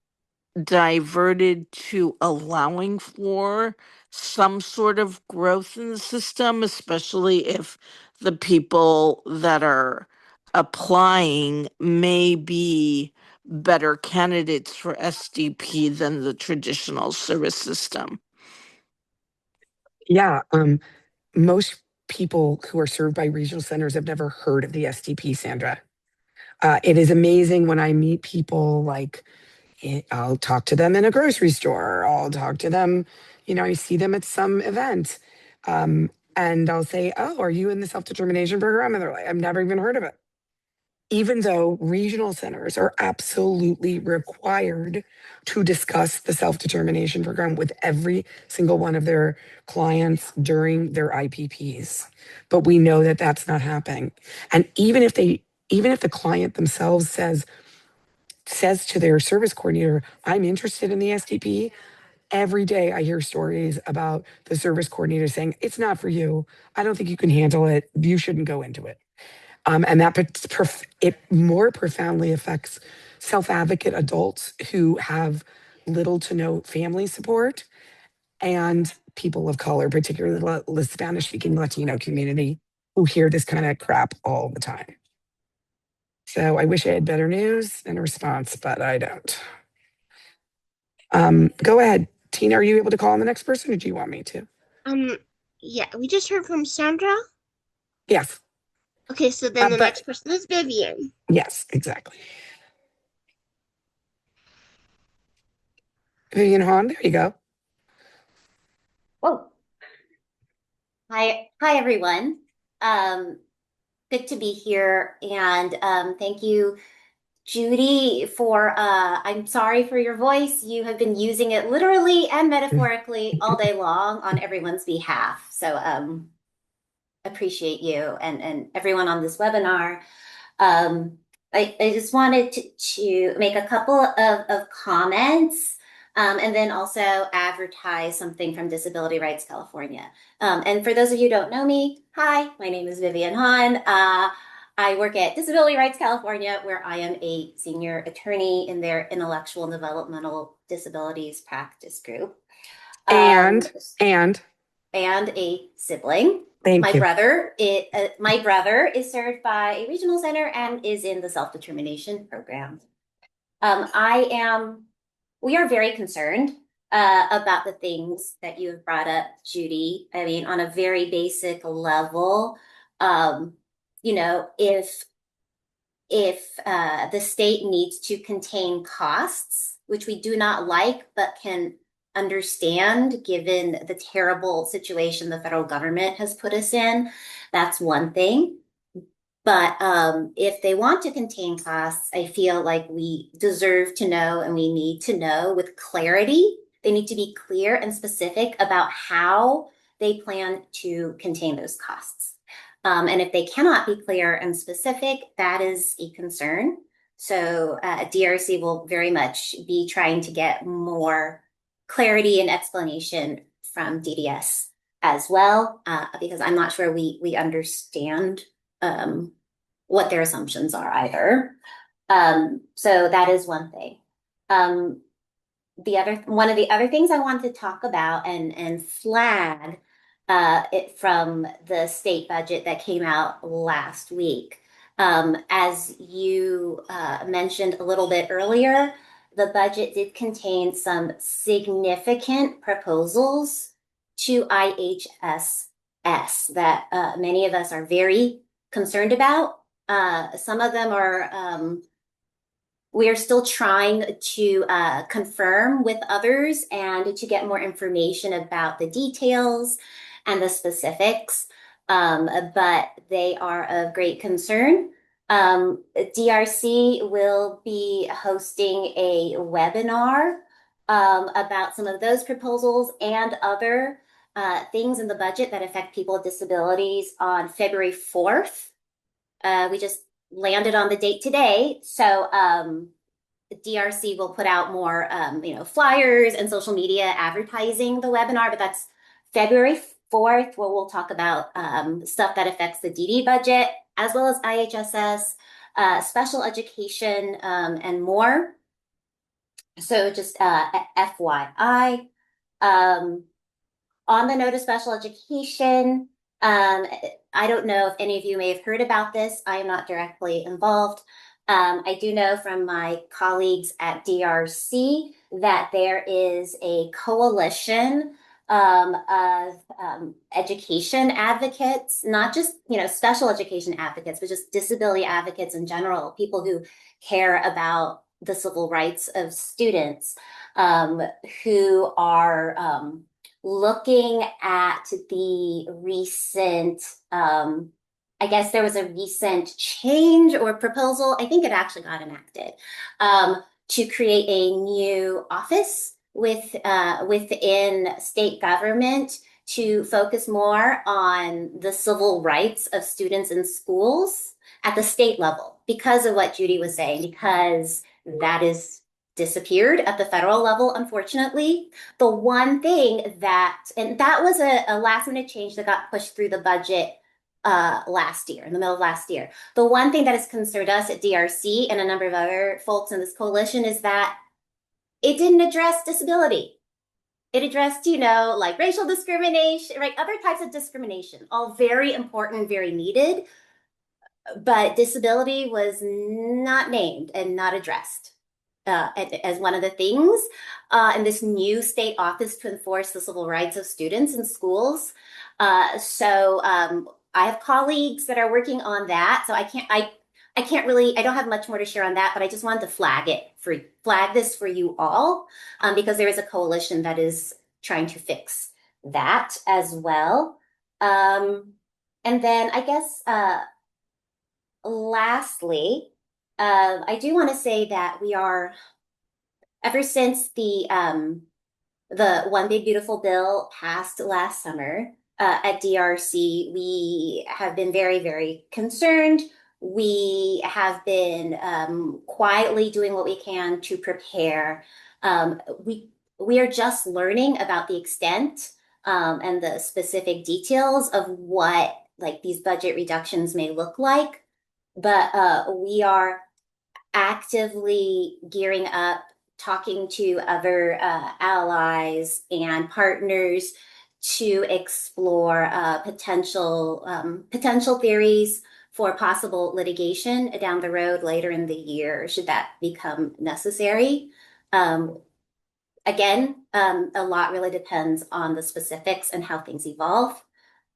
diverted to allowing for some sort of growth in the system, especially if the people that are applying may be better candidates for SDP than the traditional service system. Yeah, most people who are served by regional centers have never heard of the SDP, Sandra. It is amazing when I meet people like I'll talk to them in a grocery store, I'll talk to them, I see them at some event. And I'll say, "Oh, are you in the self-determination program?" And they're like, "I've never even heard of it." Even though regional centers are absolutely required to discuss the self-determination program with every single one of their clients during their IPPs. But we know that that's not happening. And even if the client themselves says to their service coordinator, "I'm interested in the SDP," every day I hear stories about the service coordinator saying, "It's not for you. I don't think you can handle it. You shouldn't go into it." And that it more profoundly affects self-advocate adults who have little to no family support, and people of color, particularly the Spanish-speaking Latino community, who hear this kind of crap all the time. So I wish I had better news and a response, but I don't. Go ahead, Tina. Are you able to call on the next person, or do you want me to? Yeah, we just heard from Sandra. Yes. Okay, so then the next person is Vivian. Yes, exactly. Vivian Hahn, there you go. Whoa. Hi, everyone. Good to be here, and thank you, Judy, for I'm sorry for your voice. You have been using it literally and metaphorically all day long on everyone's behalf. So appreciate you and everyone on this webinar. I just wanted to make a couple of comments and then also advertise something from Disability Rights California. And for those of you who don't know me, hi, my name is Vivian Hahn. I work at Disability Rights California, where I am a senior attorney in their intellectual and developmental disabilities practice group. And a sibling. Thank my you. brother is served by a regional center and is in the self-determination program. We are very concerned about the things that you have brought up, Judy. I mean, on a very basic level, you know, if the state needs to contain costs, which we do not like, but can understand given the terrible situation the federal government has put us in, that's one thing. But if they want to contain costs, I feel like we deserve to know, and we need to know with clarity. They need to be clear and specific about how they plan to contain those costs. And if they cannot be clear and specific, that is a concern. So DRC will very much be trying to get more clarity and explanation from DDS as well, because I'm not sure we understand what their assumptions are either. So that is one thing. One of the other things I want to talk about and flag it from the state budget that came out last week. As you mentioned a little bit earlier, the budget did contain some significant proposals to IHSS that many of us are very concerned about. Some of them are, we are still trying to confirm with others and to get more information about the details and the specifics, but they are of great concern. DRC will be hosting a webinar about some of those proposals and other things in the budget that affect people with disabilities on February 4th. We just landed on the date today, so DRC will put out more flyers and social media advertising the webinar, but that's February 4th, where we'll talk about stuff that affects the DD budget, as well as IHSS, special education, and more. So just FYI. On the note of special education, I don't know if any of you may have heard about this. I am not directly involved. I do know from my colleagues at DRC that there is a coalition of education advocates, not just special education advocates, but just disability advocates in general, people who care about the civil rights of students, who are looking at the recent, I guess there was a recent change or proposal, I think it actually got enacted, to create a new office within state government to focus more on the civil rights of students in schools at the state level, because of what Judy was saying, because that is disappeared at the federal level, unfortunately. The one thing that was a last minute change that got pushed through the budget last year, in the middle of last year. The one thing that has concerned us at DRC and a number of other folks in this coalition is that it didn't address disability. It addressed, like racial discrimination, right? Other types of discrimination, all very important, very needed. But disability was not named and not addressed as one of the things in this new state office to enforce the civil rights of students in schools. So I have colleagues that are working on that. So I I don't have much more to share on that, but I just wanted to flag this for you all, because there is a coalition that is trying to fix that as well. And then I guess lastly, I do want to say that we are, ever since the One Big Beautiful Bill passed last summer at DRC, we have been very, very concerned. We have been quietly doing what we can to prepare. We are just learning about the extent and the specific details of what like these budget reductions may look like, but we are actively gearing up, talking to other allies and partners to explore potential theories for possible litigation down the road later in the year, should that become necessary. Again, a lot really depends on the specifics and how things evolve,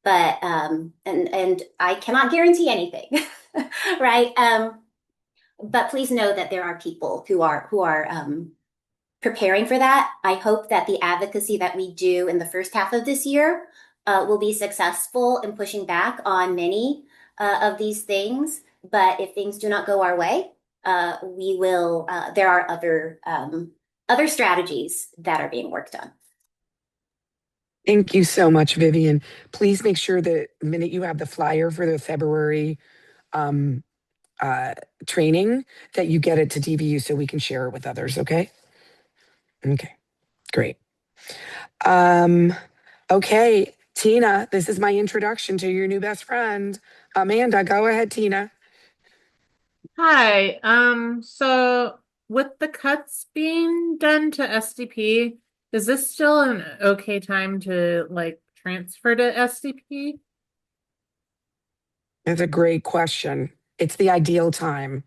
but and I cannot guarantee anything, right? But please know that there are people who are preparing for that. I hope that the advocacy that we do in the first half of this year will be successful in pushing back on many of these things. But if things do not go our way, we will. There are other strategies that are being worked on. Thank you so much, Vivian. Please make sure that the minute you have the flyer for the February training, that you get it to DVU so we can share it with others, okay? Okay, great. Okay, Tina, this is my introduction to your new best friend. Amanda, go ahead, Tina. Hi. So with the cuts being done to SDP, is this still an okay time to like transfer to SDP? That's a great question. It's the ideal time.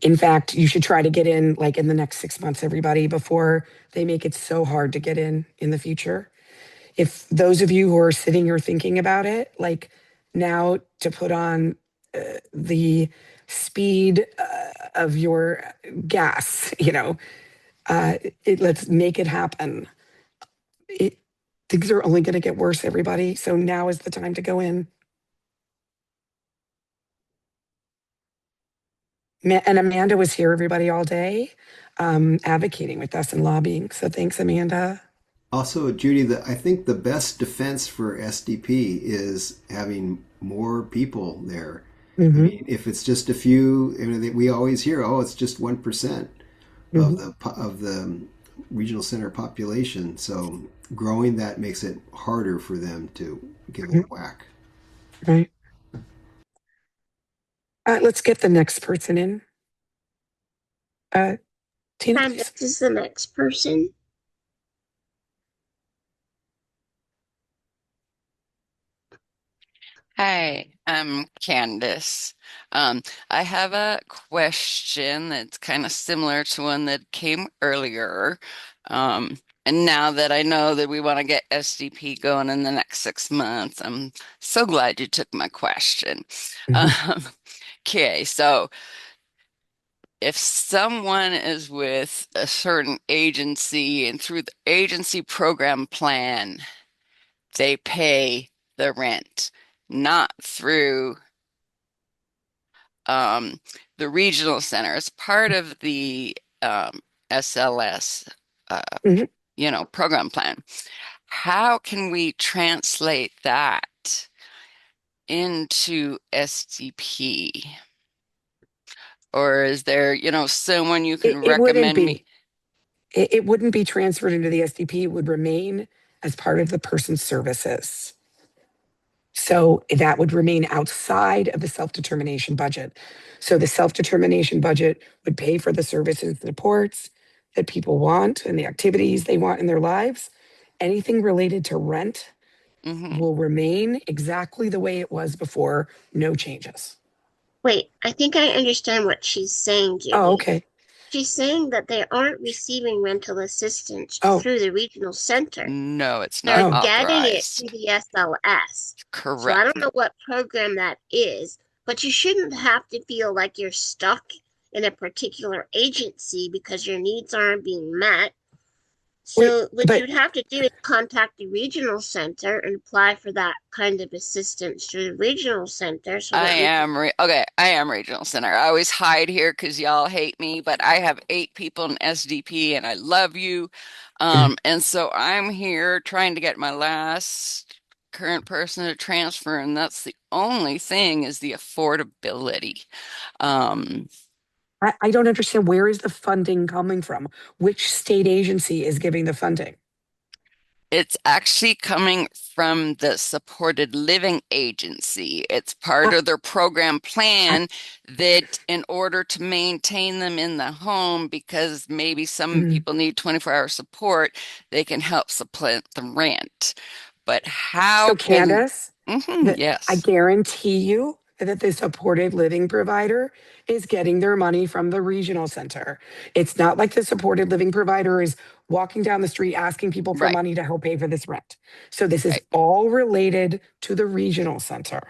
In fact, you should try to get in like in the next 6 months, everybody, before they make it so hard to get in the future. If those of you who are sitting here thinking about it, like now to put on the speed of your gas, let's make it happen. Things are only going to get worse, everybody. So now is the time to go in. And Amanda was here, everybody, all day, advocating with us and lobbying. So thanks, Amanda. Also, Judy, I think the best defense for SDP is having more people there. Mm-hmm. I mean, if it's just a few, we always hear, oh, it's just 1% of the regional center population. So growing that makes it harder for them to give it a whack. Right. Let's get the next person in. Tina, Candace is the next person. Hi, I'm Candace. I have a question that's kind of similar to one that came earlier. And now that I know that we want to get SDP going in the next 6 months, I'm so glad you took my question. Okay, so if someone is with a certain agency and through the agency program plan, they pay the rent, not through the regional center. It's part of the SLS, program plan. How can we translate that into SDP? Or is there, someone you can recommend me? It wouldn't be transferred into the SDP. It would remain as part of the person's services. So that would remain outside of the self-determination budget. So the self-determination budget would pay for the services and supports that people want and the activities they want in their lives. Anything related to rent will remain exactly the way it was before, no changes. Wait, I think I understand what she's saying, Judy. Oh, okay. She's saying that they aren't receiving rental assistance through the regional center. No, it's not They're getting it authorized. through the SLS. Correct. So I don't know what program that is, but you shouldn't have to feel like you're stuck in a particular agency because your needs aren't being met. So what you'd have to do is contact the regional center and apply for that kind of assistance through the regional center. So I am regional center. I always hide here because y'all hate me, but I have 8 people in SDP and I love you. And so I'm here trying to get my last current person to transfer, and that's the only thing is the affordability. I don't understand, where is the funding coming from? Which state agency is giving the funding? It's actually coming from the supported living agency. It's part of their program plan that in order to maintain them in the home, because maybe some people need 24-hour support, they can help supplant the rent. But how So Candace, yes. I guarantee you that the supported living provider is getting their money from the regional center. It's not like the supported living provider is walking down the street asking people for money to help pay for this rent. So this is all related to the regional center.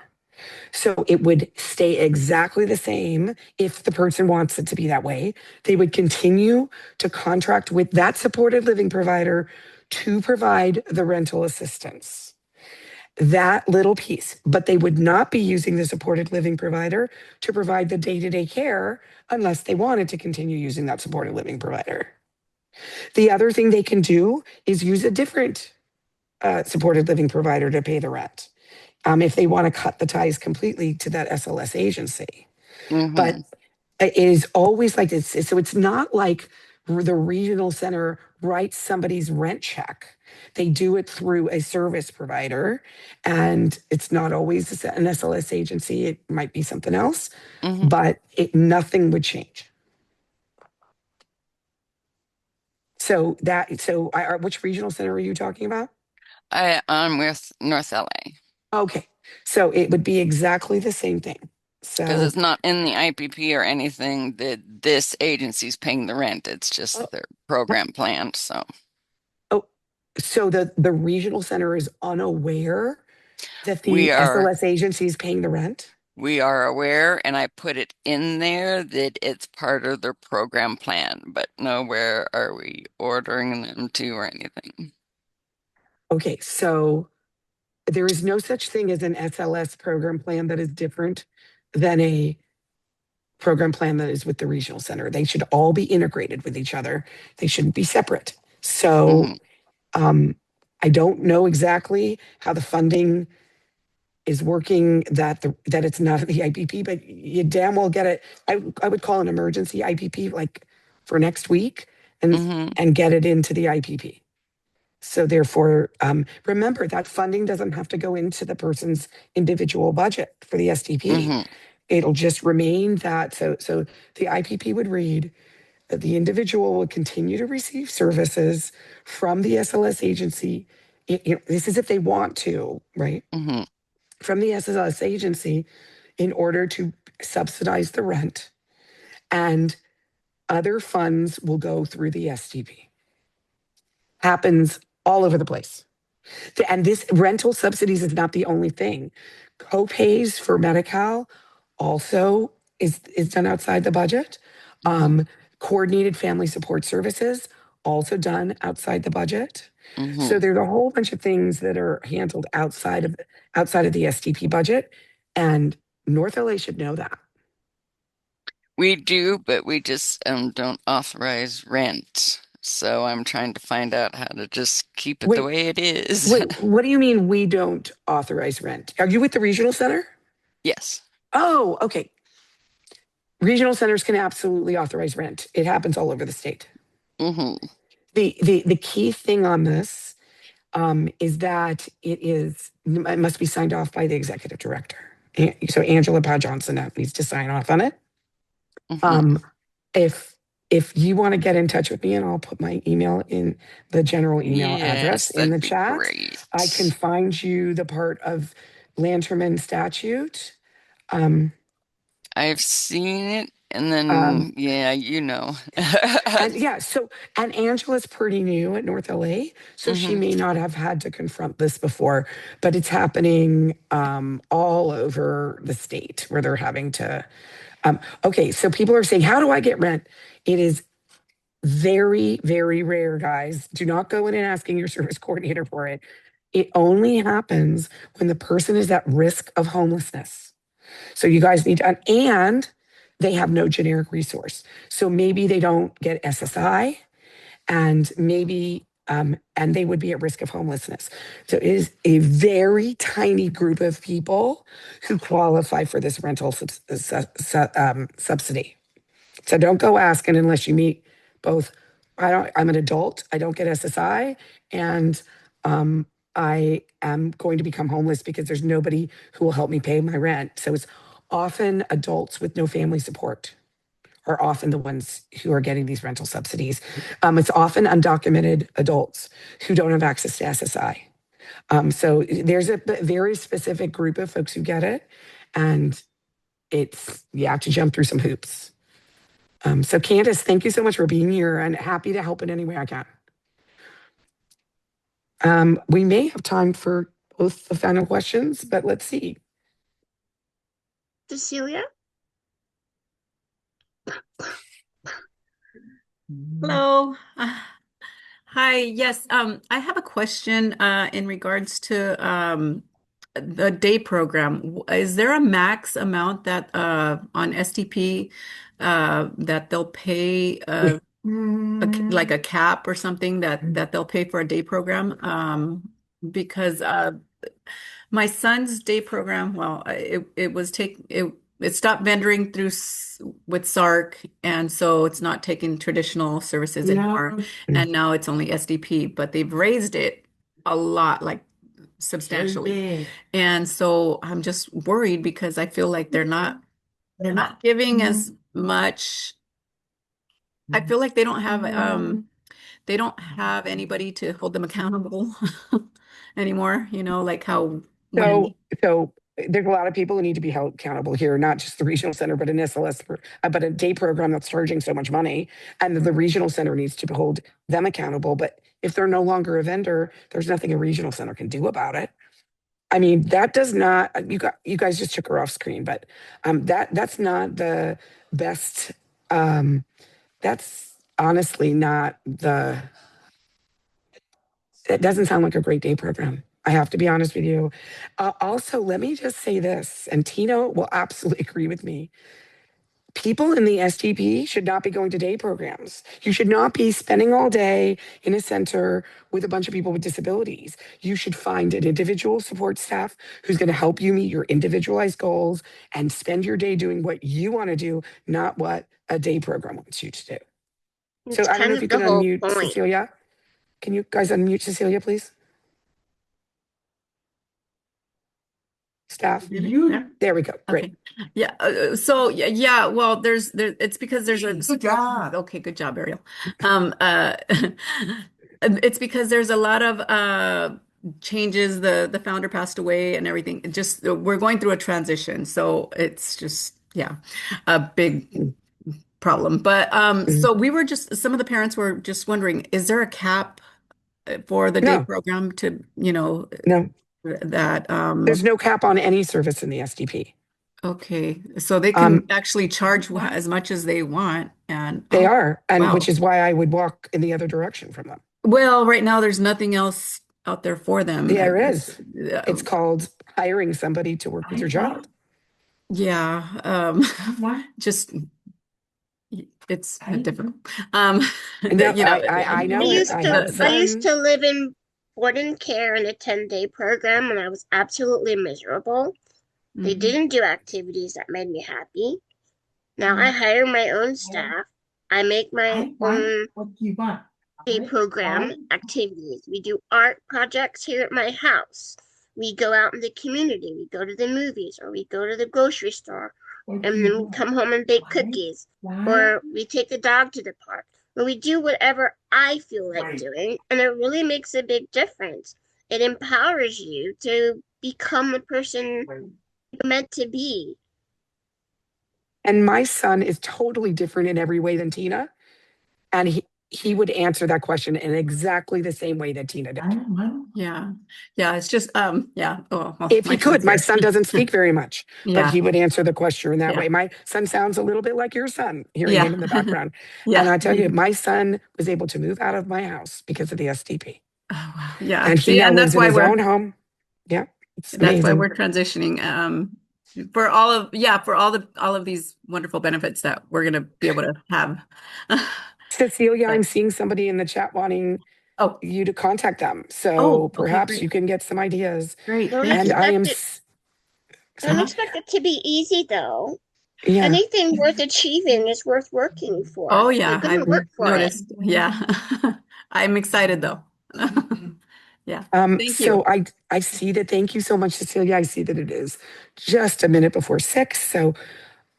So it would stay exactly the same if the person wants it to be that way. They would continue to contract with that supported living provider to provide the rental assistance. That little piece, but they would not be using the supported living provider to provide the day-to-day care unless they wanted to continue using that supported living provider. The other thing they can do is use a different supported living provider to pay the rent if they want to cut the ties completely to that SLS agency. But it is always like this. So it's not like the regional center writes somebody's rent check. They do it through a service provider, and it's not always an SLS agency. It might be something else, but nothing would change. So which regional center are you talking about? I'm with North LA. Okay, so it would be exactly the same thing. So because it's not in the IPP or anything that this agency's paying the rent. It's just their program plan. So the regional center is unaware that the SLS agency is paying the rent? We are aware, and I put it in there that it's part of their program plan, but nowhere are we ordering them to or anything. Okay, so there is no such thing as an SLS program plan that is different than a program plan that is with the regional center. They should all be integrated with each other. They shouldn't be separate. So I don't know exactly how the funding is working, that it's not the IPP, but you damn well get it. I would call an emergency IPP like for next week and get it into the IPP. So therefore, remember that funding doesn't have to go into the person's individual budget for the SDP. It'll just remain that. So the IPP would read that the individual will continue to receive services from the SLS agency. This is if they want to, right? From the SLS agency in order to subsidize the rent, and other funds will go through the SDP. Happens all over the place. And this rental subsidies is not the only thing. Co-pays for Medi-Cal also is done outside the budget. Coordinated family support services also done outside the budget. So there's a whole bunch of things that are handled outside of the SDP budget, and North LA should know that. We do, but we just don't authorize rent. So I'm trying to find out how to just keep it the way it is. Wait, what do you mean we don't authorize rent? Are you with the regional center? Yes. Oh, okay. Regional centers can absolutely authorize rent. It happens all over the state. The key thing on this is that it must be signed off by the executive director. So Angela Pau Johnson needs to sign off on it. If you want to get in touch with me, and I'll put my email in the general email address in the chat. I can find you the part of Lanterman statute. I've seen it And then, yeah, And yeah, and Angela's pretty new at North LA, so she may not have had to confront this before, but it's happening all over the state where they're having to. Okay, so people are saying, how do I get rent? It is very, very rare, guys. Do not go in and asking your service coordinator for it. It only happens when the person is at risk of homelessness. So you guys need to, and they have no generic resource. So maybe they don't get SSI, and maybe and they would be at risk of homelessness. So it is a very tiny group of people who qualify for this rental subsidy. So don't go asking unless you meet both. I'm an adult. I don't get SSI, and I am going to become homeless because there's nobody who will help me pay my rent. So it's often adults with no family support are often the ones who are getting these rental subsidies. It's often undocumented adults who don't have access to SSI. So there's a very specific group of folks who get it, and you have to jump through some hoops. So Candace, thank you so much for being here, and happy to help in any way I can. We may have time for both the final questions, but let's see. Cecilia? Hello. Hi. Yes. I have a question in regards to the day program. Is there a max amount that on STP that they'll pay like a cap or something that they'll pay for a day program? Because my son's day program, well, it stopped vendoring with SARC, and so it's not taking traditional services anymore. And now it's only SDP, but they've raised it a lot, like substantially. And so I'm just worried because I feel like they're not giving as much. I feel like they don't have anybody to hold them accountable anymore, like how So there's a lot of people who need to be held accountable here, not just the regional center, but an SLS, but a day program that's charging so much money, and the regional center needs to hold them accountable. But if they're no longer a vendor, there's nothing a regional center can do about it. I mean, that does not, you guys just took her off screen, but that's not the best. That's honestly not it doesn't sound like a great day program. I have to be honest with you. Also, let me just say this, and Tino will absolutely agree with me. People in the SGP should not be going to day programs. You should not be spending all day in a center with a bunch of people with disabilities. You should find an individual support staff who's going to help you meet your individualized goals and spend your day doing what you want to do, not what a day program wants you to do. So I don't know if you can unmute Cecilia. Can you guys unmute Cecilia, please? Staff. There we go. Great. Okay. Yeah. So yeah. Well, it's because there's a good job. Okay. Good job, Ariel. It's because there's a lot of changes. The founder passed away and everything. We're going through a transition. So it's just a big problem. But so some of the parents were just wondering, is there a cap for the day program to No. that There's no cap on any service in the SDP. Okay, so they can actually charge as much as they want, and they are, and which is why I would walk in the other direction from them. Well, right now there's nothing else out there for them. Yeah, there is. It's called hiring somebody to work with your child. Yeah, just it's difficult. I know. I used to live in boarding care and a 10-day program, and I was absolutely miserable. They didn't do activities that made me happy. Now I hire my own staff. I make my own day program activities. We do art projects here at my house. We go out in the community. We go to the movies, or we go to the grocery store, and then we come home and bake cookies, or we take the dog to the park. Or we do whatever I feel like doing, and it really makes a big difference. It empowers you to become the person you're meant to be. And my son is totally different in every way than Tina. And he would answer that question in exactly the same way that Tina did. Yeah. Yeah. It's just, yeah. Oh, well, If he could, my son doesn't speak very much, but Yeah. he would answer the question in that Yeah. way. My son sounds a little bit like your son, hearing Yeah. him in the background. Yeah. And I tell you, my son was able to move out of my house because of the SDP. Oh, wow. Yeah. And he See, now and lives that's in why his we're own home. Yeah. It's that's why amazing. we're transitioning for all of these wonderful benefits that we're going to be able to have. Cecilia, I'm seeing somebody in the chat wanting you to contact them. So perhaps you can get some ideas. Great. And I am. Don't expect it to be easy, though. Yeah. Anything worth achieving is worth working for. Oh, yeah. You're gonna I've work for noticed. it. Yeah. I'm excited, though. Yeah. Thank So you. I see that. Thank you so much, Cecilia. I see that it is just a minute before 6. So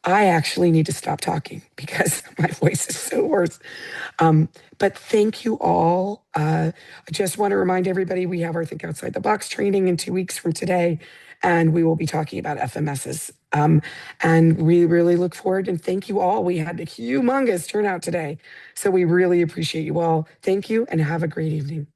I actually need to stop talking because my voice is so worse. But thank you all. I just want to remind everybody we have our Think Outside the Box training in 2 weeks from today, and we will be talking about FMSs. And we really look forward, and thank you all. We had a humongous turnout today, so we really appreciate you all. Thank you, and have a great evening.